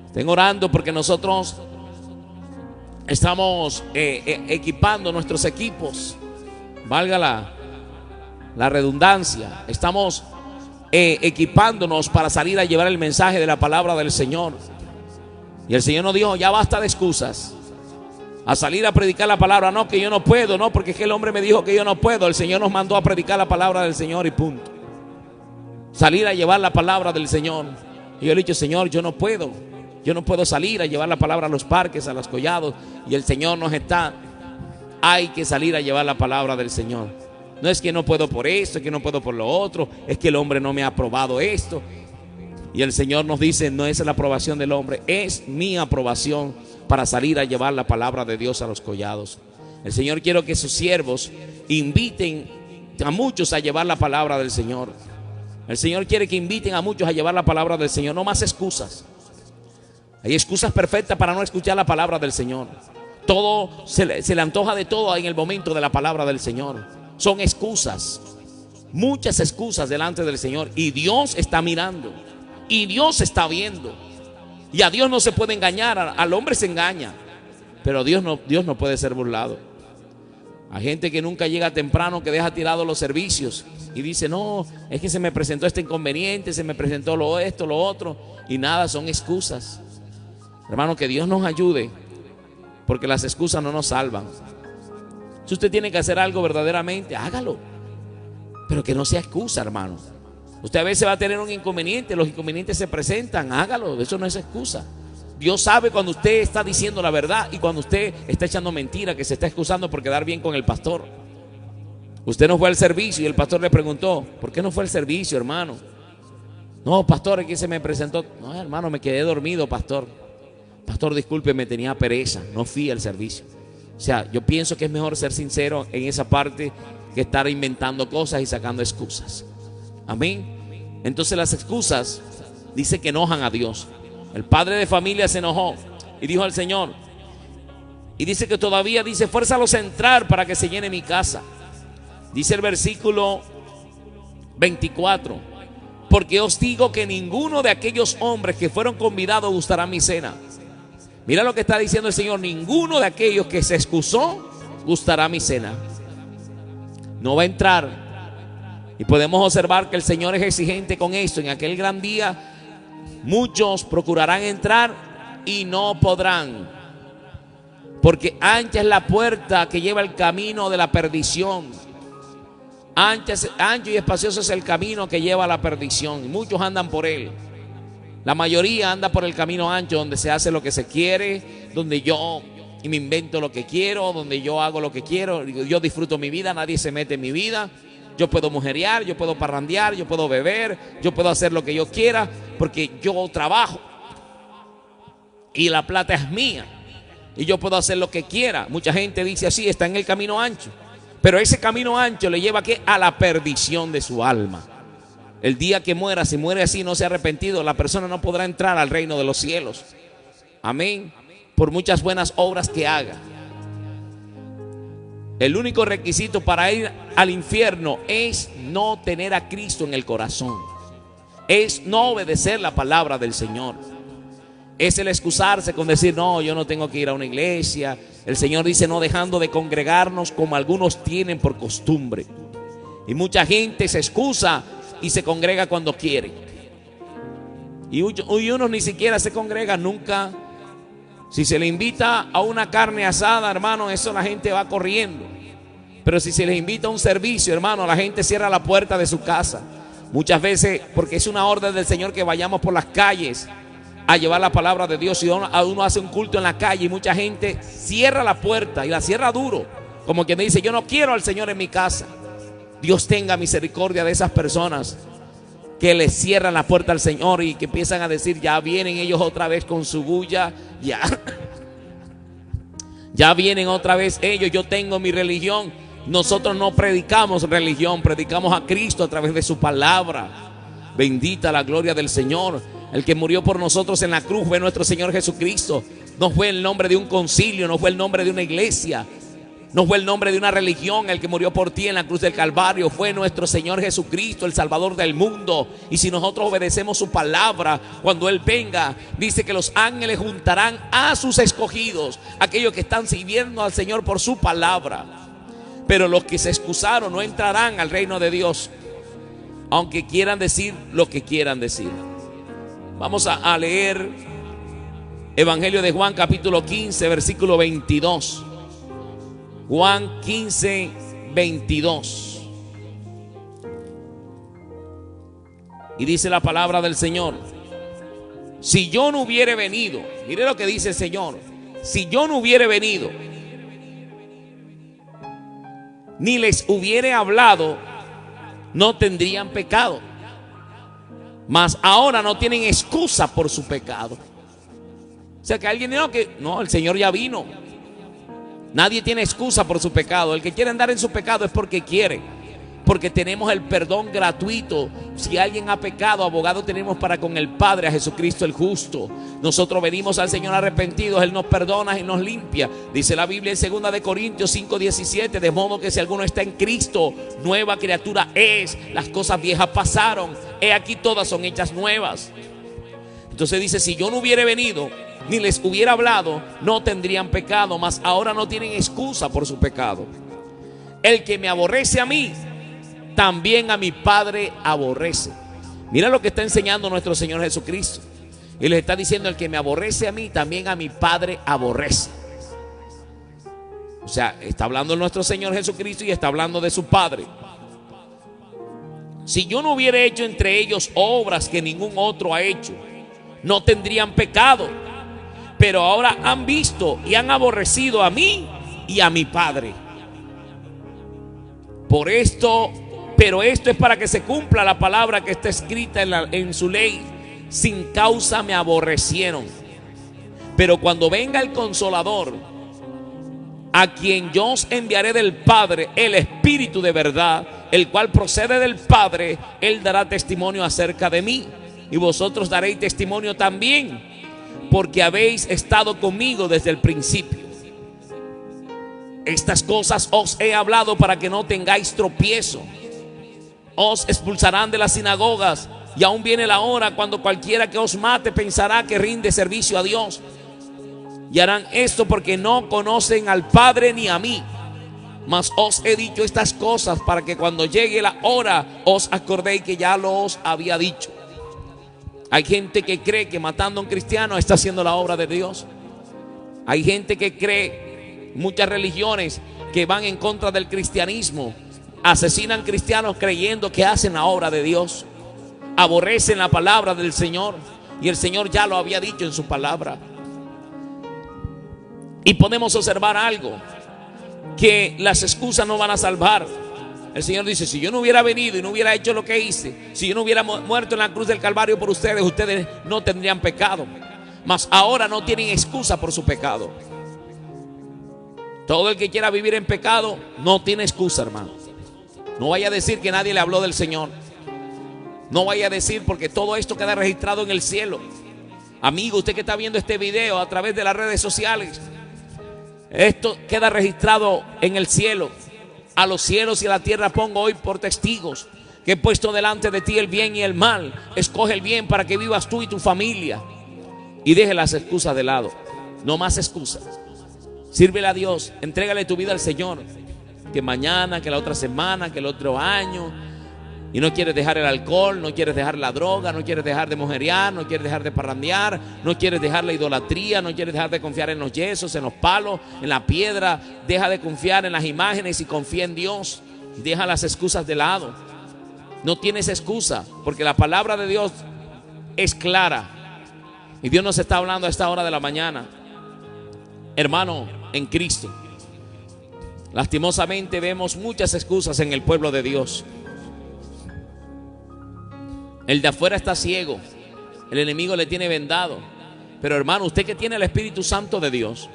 Estén orando porque nosotros estamos equipando nuestros equipos, valga la redundancia. Estamos equipándonos para salir a llevar el mensaje de la palabra del Señor. Y el Señor nos dijo, ya basta de excusas. A salir a predicar la palabra, no, que yo no puedo, no, porque es que el hombre me dijo que yo no puedo. El Señor nos mandó a predicar la palabra del Señor y punto. Salir a llevar la palabra del Señor. Y yo le he dicho, Señor, yo no puedo salir a llevar la palabra a los parques, a los collados. Y el Señor nos está, hay que salir a llevar la palabra del Señor. No es que no puedo por esto, es que no puedo por lo otro, es que el hombre no me ha aprobado esto. Y el Señor nos dice, no es la aprobación del hombre, es mi aprobación para salir a llevar la palabra de Dios a los collados. El Señor quiere que sus siervos inviten a muchos a llevar la palabra del Señor. El Señor quiere que inviten a muchos a llevar la palabra del Señor. No más excusas. Hay excusas perfectas para no escuchar la palabra del Señor. Todo se le antoja de todo en el momento de la palabra del Señor. Son excusas, muchas excusas delante del Señor. Y Dios está mirando, y Dios está viendo. Y a Dios no se puede engañar, al hombre se engaña, pero Dios no puede ser burlado. Hay gente que nunca llega temprano, que deja tirados los servicios y dice, no, es que se me presentó este inconveniente, se me presentó esto, lo otro, y nada, son excusas. Hermano, que Dios nos ayude, porque las excusas no nos salvan. Si usted tiene que hacer algo verdaderamente, hágalo, pero que no sea excusa, hermano. Usted a veces va a tener un inconveniente, los inconvenientes se presentan, hágalo, eso no es excusa. Dios sabe cuando usted está diciendo la verdad y cuando usted está echando mentira, que se está excusando por quedar bien con el pastor. Usted no fue al servicio y el pastor le preguntó, ¿por qué no fue al servicio, hermano? No, pastor, aquí se me presentó. No, hermano, me quedé dormido, pastor. Pastor, disculpe, me tenía pereza, no fui al servicio. O sea, yo pienso que es mejor ser sincero en esa parte que estar inventando cosas y sacando excusas. Amén. Entonces las excusas dice que enojan a Dios. El padre de familia se enojó y dijo al Señor, y dice que todavía dice, fuérzalos a entrar para que se llene mi casa. Dice el versículo 24, porque os digo que ninguno de aquellos hombres que fueron convidados gustará mi cena. Mira lo que está diciendo el Señor, ninguno de aquellos que se excusó gustará mi cena. No va a entrar. Y podemos observar que el Señor es exigente con esto. En aquel gran día muchos procurarán entrar y no podrán, porque ancha es la puerta que lleva el camino de la perdición. Ancho y espacioso es el camino que lleva a la perdición, y muchos andan por él. La mayoría anda por el camino ancho, donde se hace lo que se quiere, donde yo me invento lo que quiero, donde yo hago lo que quiero, yo disfruto mi vida, nadie se mete en mi vida. Yo puedo mujerear, yo puedo parrandear, yo puedo beber, yo puedo hacer lo que yo quiera, porque yo trabajo y la plata es mía y yo puedo hacer lo que quiera. Mucha gente dice así, está en el camino ancho, pero ese camino ancho le lleva a la perdición de su alma. El día que muera, si muere así, no se ha arrepentido, la persona no podrá entrar al reino de los cielos. Amén. Por muchas buenas obras que haga. El único requisito para ir al infierno es no tener a Cristo en el corazón. Es no obedecer la palabra del Señor. Es el excusarse con decir, no, yo no tengo que ir a una iglesia. El Señor dice, no dejando de congregarnos como algunos tienen por costumbre. Y mucha gente se excusa y se congrega cuando quiere. Y unos ni siquiera se congregan nunca. Si se le invita a una carne asada, hermano, eso la gente va corriendo. Pero si se les invita a un servicio, hermano, la gente cierra la puerta de su casa. Muchas veces, porque es una orden del Señor que vayamos por las calles a llevar la palabra de Dios. Y uno hace un culto en la calle y mucha gente cierra la puerta y la cierra duro, como quien dice, yo no quiero al Señor en mi casa. Dios tenga misericordia de esas personas que le cierran la puerta al Señor y que empiezan a decir, ya vienen ellos otra vez con su bulla, ya vienen otra vez ellos, yo tengo mi religión. Nosotros no predicamos religión, predicamos a Cristo a través de su palabra. Bendita la gloria del Señor. El que murió por nosotros en la cruz fue nuestro Señor Jesucristo. No fue el nombre de un concilio, no fue el nombre de una iglesia, no fue el nombre de una religión. El que murió por ti en la cruz del Calvario fue nuestro Señor Jesucristo, el Salvador del mundo. Y si nosotros obedecemos su palabra, cuando Él venga, dice que los ángeles juntarán a sus escogidos, aquellos que están sirviendo al Señor por su palabra. Pero los que se excusaron no entrarán al reino de Dios, aunque quieran decir lo que quieran decir. Vamos a leer Evangelio de Juan capítulo 15 versículo 22. Juan 15, 22. Y dice la palabra del Señor: si yo no hubiere venido, mire lo que dice el Señor, si yo no hubiere venido, ni les hubiere hablado, no tendrían pecado. Mas ahora no tienen excusa por su pecado. O sea que alguien dijo que no, el Señor ya vino. Nadie tiene excusa por su pecado. El que quiere andar en su pecado es porque quiere, porque tenemos el perdón gratuito. Si alguien ha pecado, abogado tenemos para con el Padre, a Jesucristo el justo. Nosotros venimos al Señor arrepentidos, Él nos perdona y nos limpia. Dice la Biblia en 2 Corintios 5:17, de modo que si alguno está en Cristo, nueva criatura es. Las cosas viejas pasaron, he aquí todas son hechas nuevas. Entonces dice, si yo no hubiera venido, ni les hubiera hablado, no tendrían pecado, mas ahora no tienen excusa por su pecado. El que me aborrece a mí, también a mi Padre aborrece. Mira lo que está enseñando nuestro Señor Jesucristo. Y les está diciendo, el que me aborrece a mí, también a mi Padre aborrece. O sea, está hablando de nuestro Señor Jesucristo y está hablando de su Padre. Si yo no hubiera hecho entre ellos obras que ningún otro ha hecho, no tendrían pecado. Pero ahora han visto y han aborrecido a mí y a mi Padre. Pero esto es para que se cumpla la palabra que está escrita en su ley. Sin causa me aborrecieron. Pero cuando venga el Consolador, a quien yo os enviaré del Padre, el Espíritu de verdad, el cual procede del Padre, Él dará testimonio acerca de mí. Y vosotros daréis testimonio también, porque habéis estado conmigo desde el principio. Estas cosas os he hablado para que no tengáis tropiezo. Os expulsarán de las sinagogas, y aún viene la hora cuando cualquiera que os mate pensará que rinde servicio a Dios. Y harán esto porque no conocen al Padre ni a mí. Mas os he dicho estas cosas para que cuando llegue la hora os acordéis que ya lo os había dicho. Hay gente que cree que matando a un cristiano está haciendo la obra de Dios. Hay gente que cree, muchas religiones que van en contra del cristianismo, asesinan cristianos creyendo que hacen la obra de Dios. Aborrecen la palabra del Señor, y el Señor ya lo había dicho en su palabra. Y podemos observar algo, que las excusas no van a salvar. El Señor dice: si yo no hubiera venido y no hubiera hecho lo que hice, si yo no hubiera muerto en la cruz del Calvario por ustedes, ustedes no tendrían pecado. Mas ahora no tienen excusa por su pecado. Todo el que quiera vivir en pecado no tiene excusa, hermano. No vaya a decir que nadie le habló del Señor. No vaya a decir, porque todo esto queda registrado en el cielo. Amigo, usted que está viendo este video a través de las redes sociales, esto queda registrado en el cielo. A los cielos y a la tierra pongo hoy por testigos que he puesto delante de ti el bien y el mal. Escoge el bien para que vivas tú y tu familia, y deje las excusas de lado. No más excusas. Sírvele a Dios, entrégale tu vida al Señor. Que mañana, que la otra semana, que el otro año. Y no quieres dejar el alcohol, no quieres dejar la droga, no quieres dejar de mujerear, no quieres dejar de parrandear, no quieres dejar la idolatría, no quieres dejar de confiar en los yesos, en los palos, en la piedra. Deja de confiar en las imágenes y confía en Dios. Deja las excusas de lado. No tienes excusa, porque la palabra de Dios es clara. Y Dios nos está hablando a esta hora de la mañana. Hermano, en Cristo, lastimosamente vemos muchas excusas en el pueblo de Dios. El de afuera está ciego, el enemigo le tiene vendado. Pero hermano, usted que tiene el Espíritu Santo de Dios,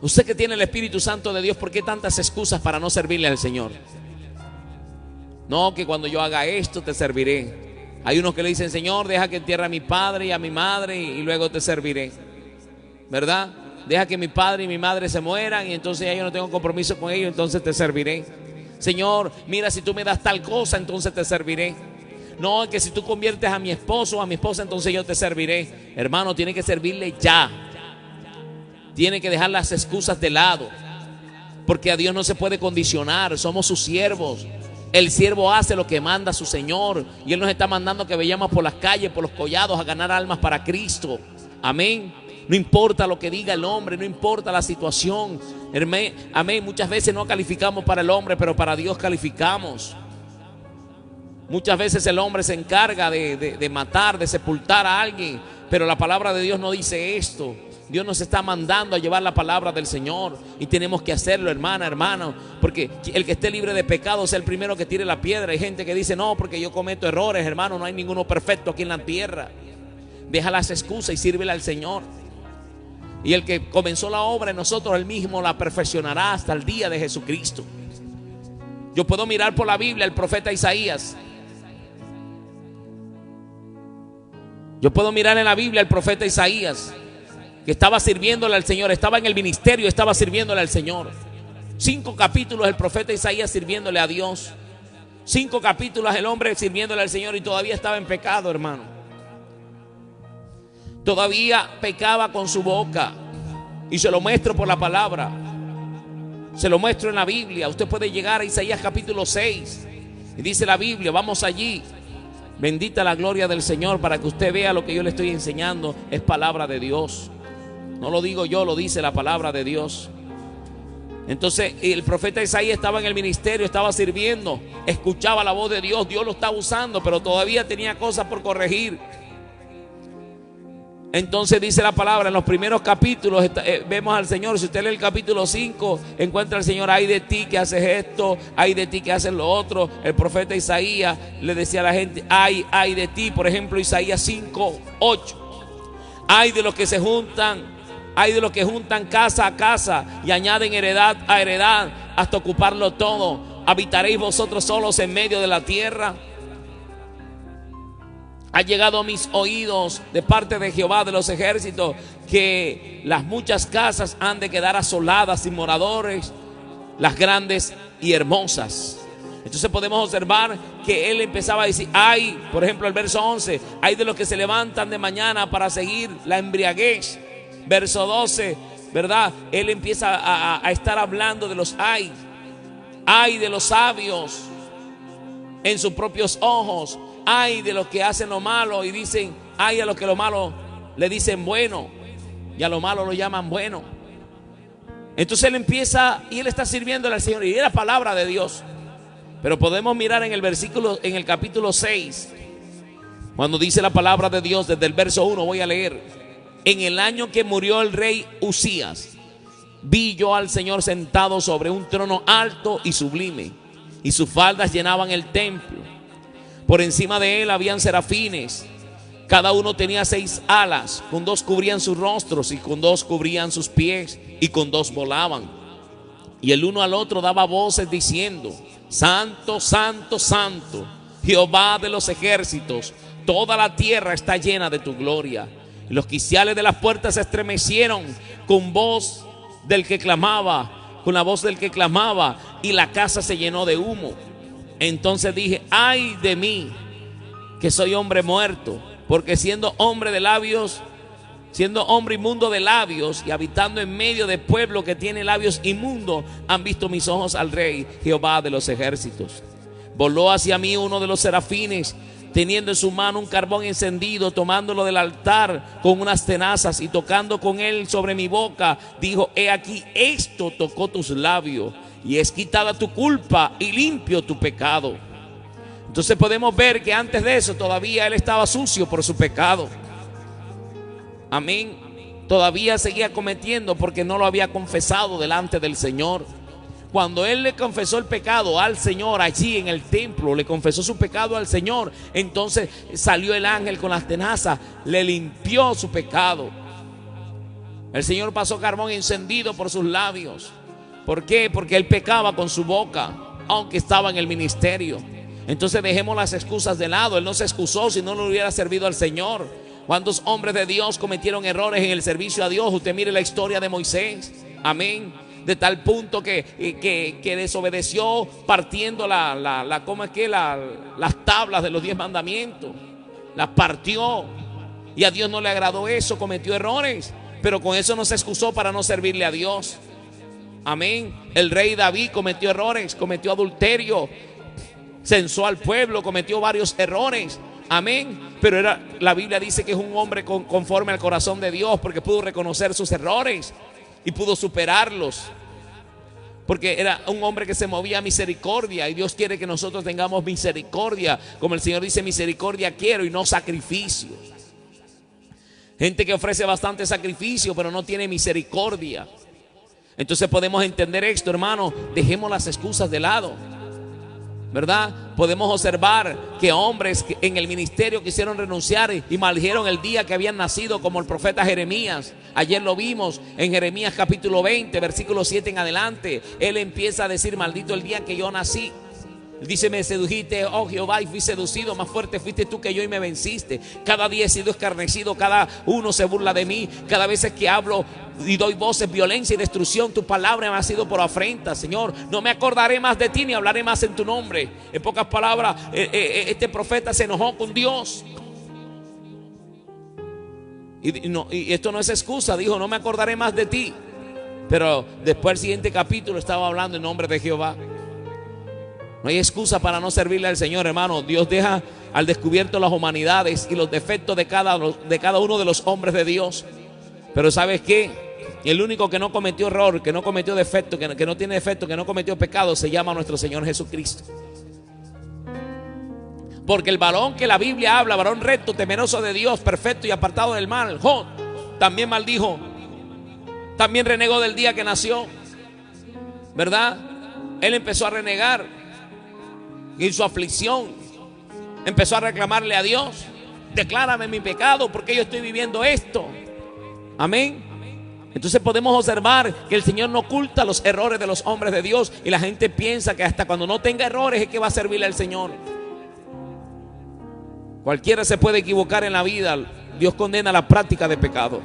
usted que tiene el Espíritu Santo de Dios, ¿por qué tantas excusas para no servirle al Señor? No, que cuando yo haga esto te serviré. Hay unos que le dicen: Señor, deja que entierre a mi padre y a mi madre y luego te serviré, ¿verdad? Deja que mi padre y mi madre se mueran y entonces ya yo no tengo compromiso con ellos, entonces te serviré. Señor, mira, si tú me das tal cosa, entonces te serviré. No, que si tú conviertes a mi esposo o a mi esposa, entonces yo te serviré. Hermano, tiene que servirle ya. Tiene que dejar las excusas de lado, porque a Dios no se puede condicionar. Somos sus siervos. El siervo hace lo que manda su Señor, y Él nos está mandando que vayamos por las calles, por los collados, a ganar almas para Cristo. Amén. No importa lo que diga el hombre, no importa la situación. Amén. Muchas veces no calificamos para el hombre, pero para Dios calificamos. Muchas veces el hombre se encarga de matar, de sepultar a alguien, pero la palabra de Dios no dice esto. Dios nos está mandando a llevar la palabra del Señor, y tenemos que hacerlo, hermana, hermano, porque el que esté libre de pecado es el primero que tire la piedra. Hay gente que dice: no, porque yo cometo errores. Hermano, no hay ninguno perfecto aquí en la tierra. Deja las excusas y sírvele al Señor. Y el que comenzó la obra en nosotros, Él mismo la perfeccionará hasta el día de Jesucristo. Yo puedo mirar por la Biblia el profeta Isaías. Yo puedo mirar en la Biblia al profeta Isaías, que estaba sirviéndole al Señor, estaba en el ministerio, estaba sirviéndole al Señor. 5 capítulos el profeta Isaías sirviéndole a Dios. 5 capítulos el hombre sirviéndole al Señor, y todavía estaba en pecado, hermano. Todavía pecaba con su boca, y se lo muestro por la palabra. Se lo muestro en la Biblia. Usted puede llegar a Isaías capítulo 6 y dice la Biblia, vamos allí. Bendita la gloria del Señor, para que usted vea lo que yo le estoy enseñando es palabra de Dios. No lo digo yo, lo dice la palabra de Dios. Entonces el profeta Isaías estaba en el ministerio, estaba sirviendo, escuchaba la voz de Dios. Dios lo estaba usando, pero todavía tenía cosas por corregir. Entonces dice la palabra, en los primeros capítulos vemos al Señor. Si usted lee el capítulo 5, encuentra al Señor: ay de ti que haces esto, ay de ti que haces lo otro. El profeta Isaías le decía a la gente: ay de ti. Por ejemplo, Isaías 5:8: ay de los que se juntan Hay de los que juntan casa a casa y añaden heredad a heredad hasta ocuparlo todo. ¿Habitaréis vosotros solos en medio de la tierra? Ha llegado a mis oídos de parte de Jehová de los ejércitos que las muchas casas han de quedar asoladas sin moradores, las grandes y hermosas. Entonces podemos observar que él empezaba a decir, hay, por ejemplo, el verso 11, hay de los que se levantan de mañana para seguir la embriaguez. Verso 12, ¿verdad? Él empieza a estar hablando de los hay de los sabios en sus propios ojos. Hay de los que hacen lo malo y dicen, hay a los que lo malo le dicen bueno y a lo malo lo llaman bueno. Entonces él empieza y él está sirviéndole al Señor y es la palabra de Dios. Pero podemos mirar en el versículo, en el capítulo 6, cuando dice la palabra de Dios desde el verso 1, voy a leer. En el año que murió el rey Uzías, vi yo al Señor sentado sobre un trono alto y sublime, y sus faldas llenaban el templo. Por encima de él habían serafines, cada uno tenía 6 alas, con 2 cubrían sus rostros y con 2 cubrían sus pies y con 2 volaban. Y el uno al otro daba voces diciendo, Santo, Santo, Santo, Jehová de los ejércitos, toda la tierra está llena de tu gloria. Y los quiciales de las puertas se estremecieron con voz del que clamaba, con la voz del que clamaba, y la casa se llenó de humo. Entonces dije, ay de mí, que soy hombre muerto, porque siendo hombre de labios, siendo hombre inmundo de labios y habitando en medio de pueblo que tiene labios inmundos, han visto mis ojos al Rey, Jehová de los ejércitos. Voló hacia mí uno de los serafines, teniendo en su mano un carbón encendido, tomándolo del altar con unas tenazas y tocando con él sobre mi boca, dijo, he aquí, esto tocó tus labios y es quitada tu culpa y limpio tu pecado. Entonces podemos ver que antes de eso todavía él estaba sucio por su pecado. Amén. Todavía seguía cometiendo porque no lo había confesado delante del Señor. Cuando él le confesó el pecado al Señor allí en el templo, le confesó su pecado al Señor, entonces salió el ángel con las tenazas, le limpió su pecado. El Señor pasó carbón encendido por sus labios. ¿Por qué? Porque él pecaba con su boca, aunque estaba en el ministerio. Entonces dejemos las excusas de lado. Él no se excusó si no le hubiera servido al Señor. ¿Cuántos hombres de Dios cometieron errores en el servicio a Dios? Usted mire la historia de Moisés. Amén. De tal punto que desobedeció partiendo ¿cómo es que? Las tablas de los 10 mandamientos. Las partió. Y a Dios no le agradó eso, cometió errores. Pero con eso no se excusó para no servirle a Dios. Amén. El rey David cometió errores, cometió adulterio, censó al pueblo, cometió varios errores. Amén. Pero la Biblia dice que es un hombre conforme al corazón de Dios, porque pudo reconocer sus errores y pudo superarlos, porque era un hombre que se movía a misericordia. Y Dios quiere que nosotros tengamos misericordia, como el Señor dice, misericordia quiero y no sacrificio. Gente que ofrece bastante sacrificio pero no tiene misericordia. Entonces podemos entender esto, hermano. Dejemos las excusas de lado, ¿verdad? Podemos observar que hombres en el ministerio quisieron renunciar y maldijeron el día que habían nacido, como el profeta Jeremías. Ayer lo vimos en Jeremías capítulo 20, versículo 7 en adelante. Él empieza a decir, maldito el día que yo nací. Dice, me sedujiste, oh Jehová, y fui seducido, más fuerte fuiste tú que yo y me venciste. Cada día he sido escarnecido, cada uno se burla de mí. Cada vez que hablo y doy voces, violencia y destrucción, tu palabra me ha sido por afrenta. Señor, no me acordaré más de ti ni hablaré más en tu nombre. En pocas palabras, este profeta se enojó con Dios. Y esto no es excusa, dijo, no me acordaré más de ti. Pero después el siguiente capítulo estaba hablando en nombre de Jehová. No hay excusa para no servirle al Señor, hermano. Dios deja al descubierto las humanidades y los defectos de cada uno de los hombres de Dios. Pero ¿sabes qué? El único que no cometió error, que no cometió defecto, que no tiene defecto, que no cometió pecado, se llama nuestro Señor Jesucristo. Porque el varón que la Biblia habla, varón recto, temeroso de Dios, perfecto y apartado del mal, Job, también maldijo, también renegó del día que nació, ¿verdad? Él empezó a renegar. Y en su aflicción empezó a reclamarle a Dios, declárame mi pecado, porque yo estoy viviendo esto. Amén. Entonces podemos observar que el Señor no oculta los errores de los hombres de Dios, y la gente piensa que hasta cuando no tenga errores es que va a servirle al Señor. Cualquiera se puede equivocar en la vida. Dios condena la práctica de pecado.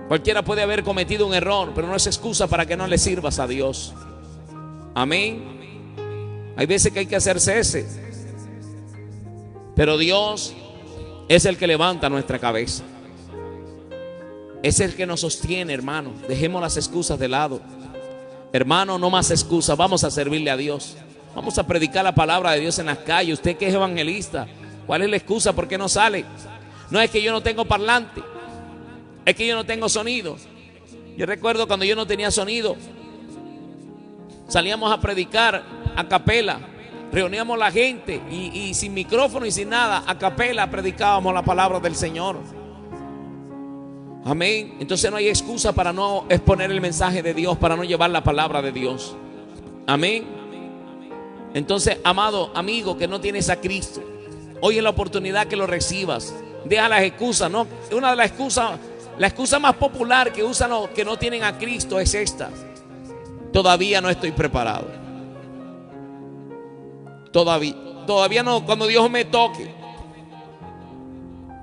Cualquiera puede haber cometido un error, pero no es excusa para que no le sirvas a Dios. Amén. Hay veces que hay que hacer cese, pero Dios es el que levanta nuestra cabeza. Es el que nos sostiene, hermano. Dejemos las excusas de lado. Hermano, no más excusas. Vamos a servirle a Dios. Vamos a predicar la palabra de Dios en las calles. Usted que es evangelista, ¿cuál es la excusa? ¿Por qué no sale? No es que yo no tengo parlante, es que yo no tengo sonido. Yo recuerdo cuando yo no tenía sonido, salíamos a predicar a capela. Reuníamos la gente y sin micrófono y sin nada, a capela predicábamos la palabra del Señor. Amén. Entonces no hay excusa para no exponer el mensaje de Dios, para no llevar la palabra de Dios. Amén. Entonces, amado amigo que no tienes a Cristo, hoy es la oportunidad que lo recibas. Deja las excusas, ¿no? Una de las excusas, la excusa más popular que usan los que no tienen a Cristo es esta: todavía no estoy preparado. Todavía no, cuando Dios me toque.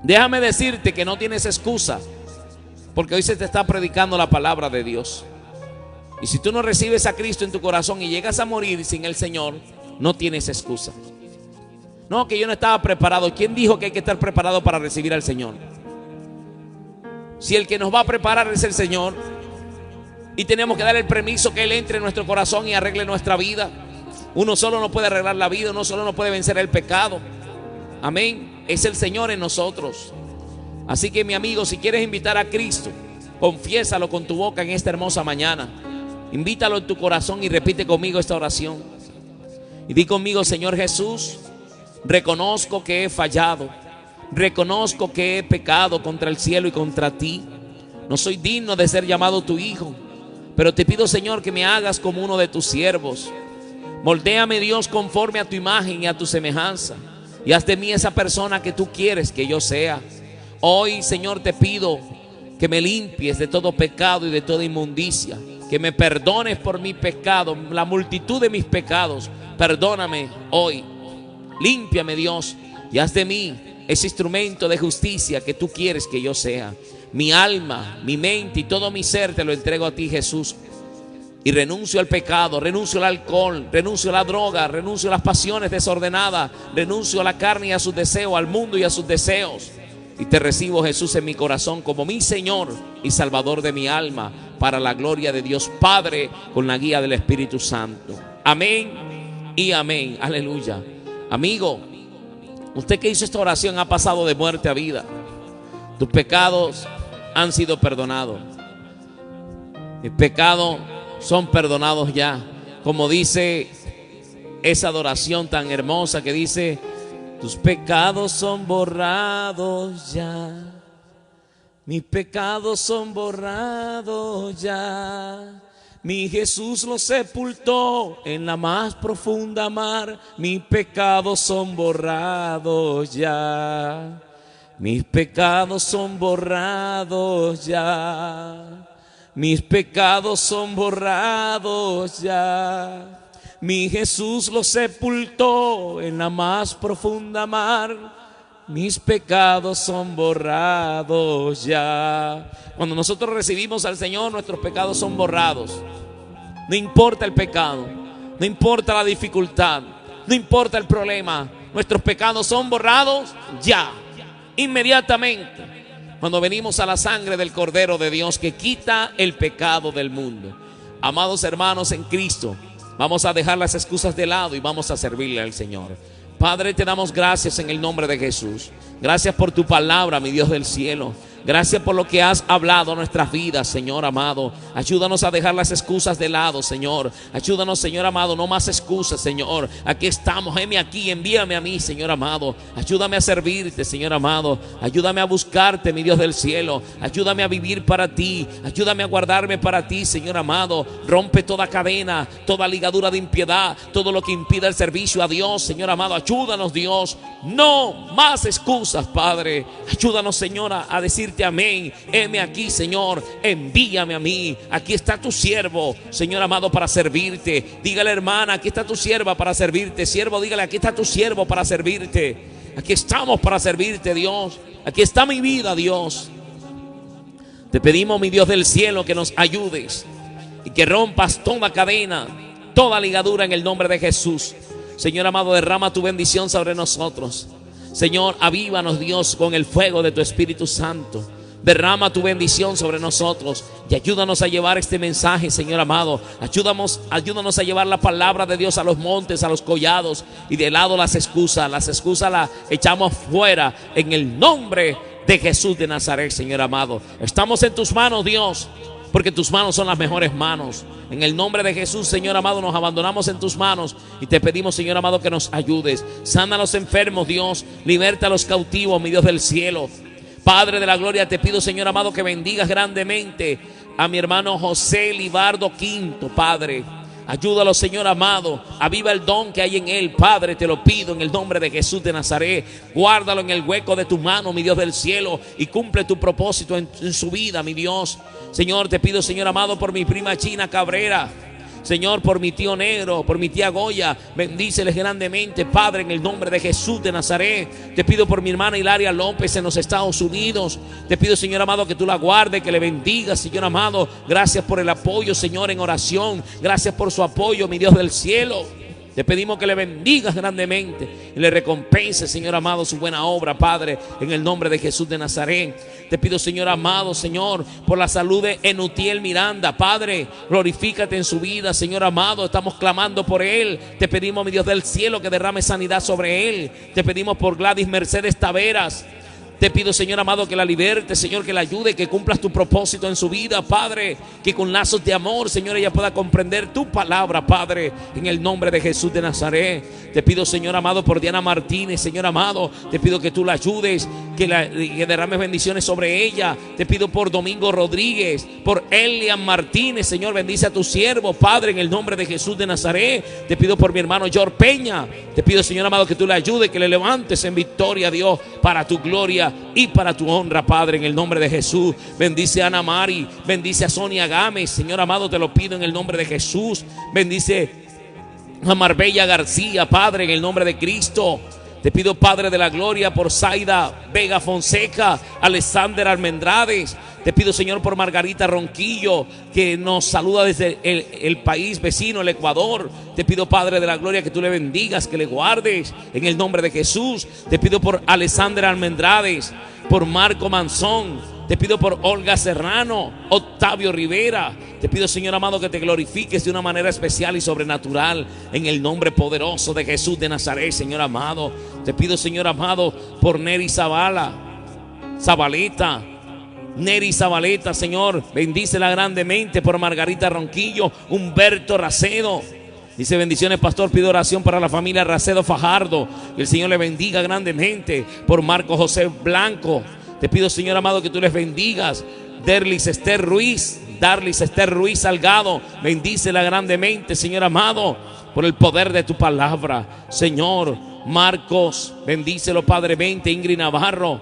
Déjame decirte que no tienes excusa, porque hoy se te está predicando la palabra de Dios. Y si tú no recibes a Cristo en tu corazón y llegas a morir sin el Señor, no tienes excusa. No, que yo no estaba preparado. ¿Quién dijo que hay que estar preparado para recibir al Señor? Si el que nos va a preparar es el Señor, y tenemos que dar el permiso que Él entre en nuestro corazón y arregle nuestra vida. Uno solo no puede arreglar la vida, uno solo no puede vencer el pecado. Amén. Es el Señor en nosotros. Así que, mi amigo, si quieres invitar a Cristo, confiésalo con tu boca en esta hermosa mañana. Invítalo en tu corazón y repite conmigo esta oración. Y di conmigo: Señor Jesús, reconozco que he fallado. Reconozco que he pecado contra el cielo y contra ti. No soy digno de ser llamado tu hijo, pero te pido, Señor, que me hagas como uno de tus siervos. Moldéame, Dios, conforme a tu imagen y a tu semejanza, y haz de mí esa persona que tú quieres que yo sea. Hoy, Señor, te pido que me limpies de todo pecado y de toda inmundicia, que me perdones por mi pecado, la multitud de mis pecados. Perdóname hoy, límpiame, Dios, y haz de mí ese instrumento de justicia que tú quieres que yo sea. Mi alma, mi mente y todo mi ser te lo entrego a ti, Jesús. Y renuncio al pecado, renuncio al alcohol, renuncio a la droga, renuncio a las pasiones desordenadas, renuncio a la carne y a sus deseos, al mundo y a sus deseos. Y te recibo, Jesús, en mi corazón como mi Señor y Salvador de mi alma, para la gloria de Dios Padre, con la guía del Espíritu Santo. Amén y amén. Aleluya. Amigo, usted que hizo esta oración ha pasado de muerte a vida. Tus pecados han sido perdonados. Mis pecados son perdonados ya. Como dice esa adoración tan hermosa que dice: tus pecados son borrados ya. Mis pecados son borrados ya. Mi Jesús los sepultó en la más profunda mar. Mis pecados son borrados ya. Mis pecados son borrados ya. Mis pecados son borrados ya. Mi Jesús los sepultó en la más profunda mar. Mis pecados son borrados ya. Cuando nosotros recibimos al Señor, nuestros pecados son borrados. No importa el pecado, no importa la dificultad, no importa el problema. Nuestros pecados son borrados ya, inmediatamente, cuando venimos a la sangre del Cordero de Dios que quita el pecado del mundo. Amados hermanos en Cristo, vamos a dejar las excusas de lado y vamos a servirle al Señor. Padre, te damos gracias en el nombre de Jesús. Gracias por tu palabra, mi Dios del cielo. Gracias por lo que has hablado a nuestras vidas, Señor amado. Ayúdanos a dejar las excusas de lado, Señor. Ayúdanos, Señor amado, no más excusas, Señor. Aquí estamos, heme aquí, envíame a mí, Señor amado. Ayúdame a servirte, Señor amado. Ayúdame a buscarte, mi Dios del cielo. Ayúdame a vivir para ti. Ayúdame a guardarme para ti, Señor amado. Rompe toda cadena, toda ligadura de impiedad, todo lo que impida el servicio a Dios, Señor amado. Ayúdanos, Dios. No más excusas, Padre. Ayúdanos, Señor, a decirte amén. Heme aquí, Señor, envíame a mí. Aquí está tu siervo, Señor amado, para servirte. Dígale, hermana, aquí está tu sierva para servirte. Siervo, dígale, aquí está tu siervo para servirte. Aquí estamos para servirte, Dios. Aquí está mi vida, Dios. Te pedimos, mi Dios del cielo, que nos ayudes y que rompas toda cadena, toda ligadura en el nombre de Jesús. Señor amado, derrama tu bendición sobre nosotros. Señor, avívanos, Dios, con el fuego de tu Espíritu Santo. Derrama tu bendición sobre nosotros y ayúdanos a llevar este mensaje, Señor amado. Ayúdanos a llevar la palabra de Dios a los montes, a los collados, y de lado las excusas las echamos fuera en el nombre de Jesús de Nazaret, Señor amado. Estamos en tus manos, Dios, porque tus manos son las mejores manos. En el nombre de Jesús, Señor amado, nos abandonamos en tus manos y te pedimos, Señor amado, que nos ayudes. Sana a los enfermos, Dios. Liberta a los cautivos, mi Dios del cielo. Padre de la gloria, te pido, Señor amado, que bendigas grandemente a mi hermano José Libardo Quinto, Padre. Ayúdalo, Señor amado. Aviva el don que hay en él, Padre. Te lo pido en el nombre de Jesús de Nazaret. Guárdalo en el hueco de tu mano, mi Dios del cielo, y cumple tu propósito en su vida, mi Dios. Señor, te pido, Señor amado, por mi prima China Cabrera. Señor, por mi tío Negro, por mi tía Goya, bendíceles grandemente, Padre, en el nombre de Jesús de Nazaret. Te pido por mi hermana Hilaria López en los Estados Unidos. Te pido, Señor amado, que tú la guardes, que le bendigas, Señor amado. Gracias por el apoyo, Señor, en oración. Gracias por su apoyo, mi Dios del cielo. Te pedimos que le bendigas grandemente y le recompenses, Señor amado, su buena obra, Padre, en el nombre de Jesús de Nazaret. Te pido, Señor amado, Señor, por la salud de Enutiel Miranda, Padre, glorifícate en su vida, Señor amado. Estamos clamando por él. Te pedimos, mi Dios del cielo, que derrame sanidad sobre él. Te pedimos por Gladys Mercedes Taveras. Te pido, Señor amado, que la liberte, Señor, que la ayude, que cumplas tu propósito en su vida, Padre. Que con lazos de amor, Señor, ella pueda comprender tu palabra, Padre, en el nombre de Jesús de Nazaret. Te pido, Señor amado, por Diana Martínez, Señor amado. Te pido que tú la ayudes, que derrames bendiciones sobre ella. Te pido por Domingo Rodríguez, por Elian Martínez, Señor, bendice a tu siervo, Padre, en el nombre de Jesús de Nazaret. Te pido por mi hermano George Peña. Te pido, Señor amado, que tú le ayudes, que le levantes en victoria, Dios, para tu gloria y para tu honra, Padre, en el nombre de Jesús. Bendice a Ana Mari, bendice a Sonia Gámez, Señor amado, te lo pido en el nombre de Jesús. Bendice a Marbella García, Padre, en el nombre de Cristo. Te pido, Padre de la gloria, por Zaida Vega Fonseca, Alexander Almendrades. Te pido, Señor, por Margarita Ronquillo, que nos saluda desde el país vecino, el Ecuador. Te pido, Padre de la gloria, que tú le bendigas, que le guardes en el nombre de Jesús. Te pido por Alexander Almendrades, por Marco Manzón. Te pido por Olga Serrano, Octavio Rivera. Te pido, Señor amado, que te glorifiques de una manera especial y sobrenatural en el nombre poderoso de Jesús de Nazaret, Señor amado. Te pido, Señor amado, por Neri Zabaleta. Neri Zabaleta, Señor, bendícela grandemente. Por Margarita Ronquillo, Humberto Racedo. Dice: bendiciones, pastor, pido oración para la familia Racedo Fajardo, que el Señor le bendiga grandemente. Por Marco José Blanco, te pido, Señor amado, que tú les bendigas. Darlis Esther Ruiz Salgado, bendícela grandemente, Señor amado, por el poder de tu palabra. Señor Marcos, bendícelo, Padre, 20. Ingrid Navarro.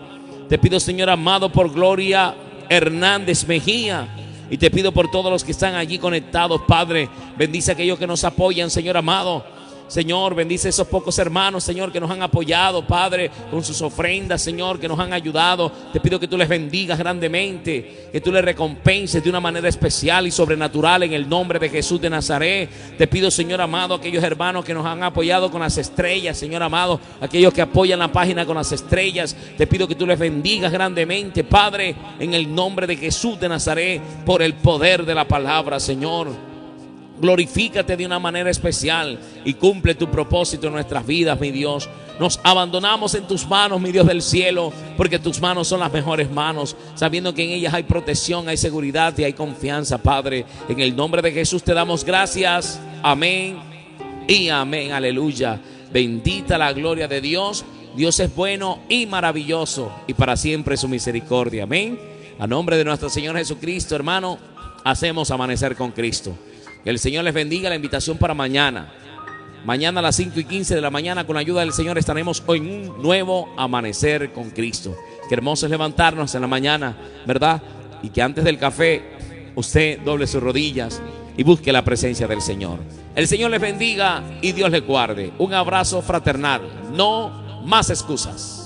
Te pido, Señor amado, por Gloria Hernández Mejía. Y te pido por todos los que están allí conectados, Padre. Bendice a aquellos que nos apoyan, Señor amado. Señor, bendice a esos pocos hermanos, Señor, que nos han apoyado, Padre, con sus ofrendas, Señor, que nos han ayudado. Te pido que tú les bendigas grandemente, que tú les recompenses de una manera especial y sobrenatural en el nombre de Jesús de Nazaret. Te pido, Señor amado, aquellos hermanos que nos han apoyado con las estrellas, Señor amado, aquellos que apoyan la página con las estrellas. Te pido que tú les bendigas grandemente, Padre, en el nombre de Jesús de Nazaret, por el poder de la palabra, Señor. Glorifícate de una manera especial y cumple tu propósito en nuestras vidas, mi Dios. Nos abandonamos en tus manos, mi Dios del cielo, porque tus manos son las mejores manos, sabiendo que en ellas hay protección, hay seguridad y hay confianza, Padre. En el nombre de Jesús te damos gracias. Amén y amén. Aleluya. Bendita la gloria de Dios. Dios es bueno y maravilloso, y para siempre su misericordia. Amén. A nombre de nuestro Señor Jesucristo, hermano, hacemos amanecer con Cristo. Que el Señor les bendiga. La invitación para mañana. Mañana a las 5:15 de la mañana, con la ayuda del Señor, estaremos en un nuevo amanecer con Cristo. Qué hermoso es levantarnos en la mañana, ¿verdad? Y que antes del café usted doble sus rodillas y busque la presencia del Señor. El Señor les bendiga y Dios les guarde. Un abrazo fraternal. No más excusas.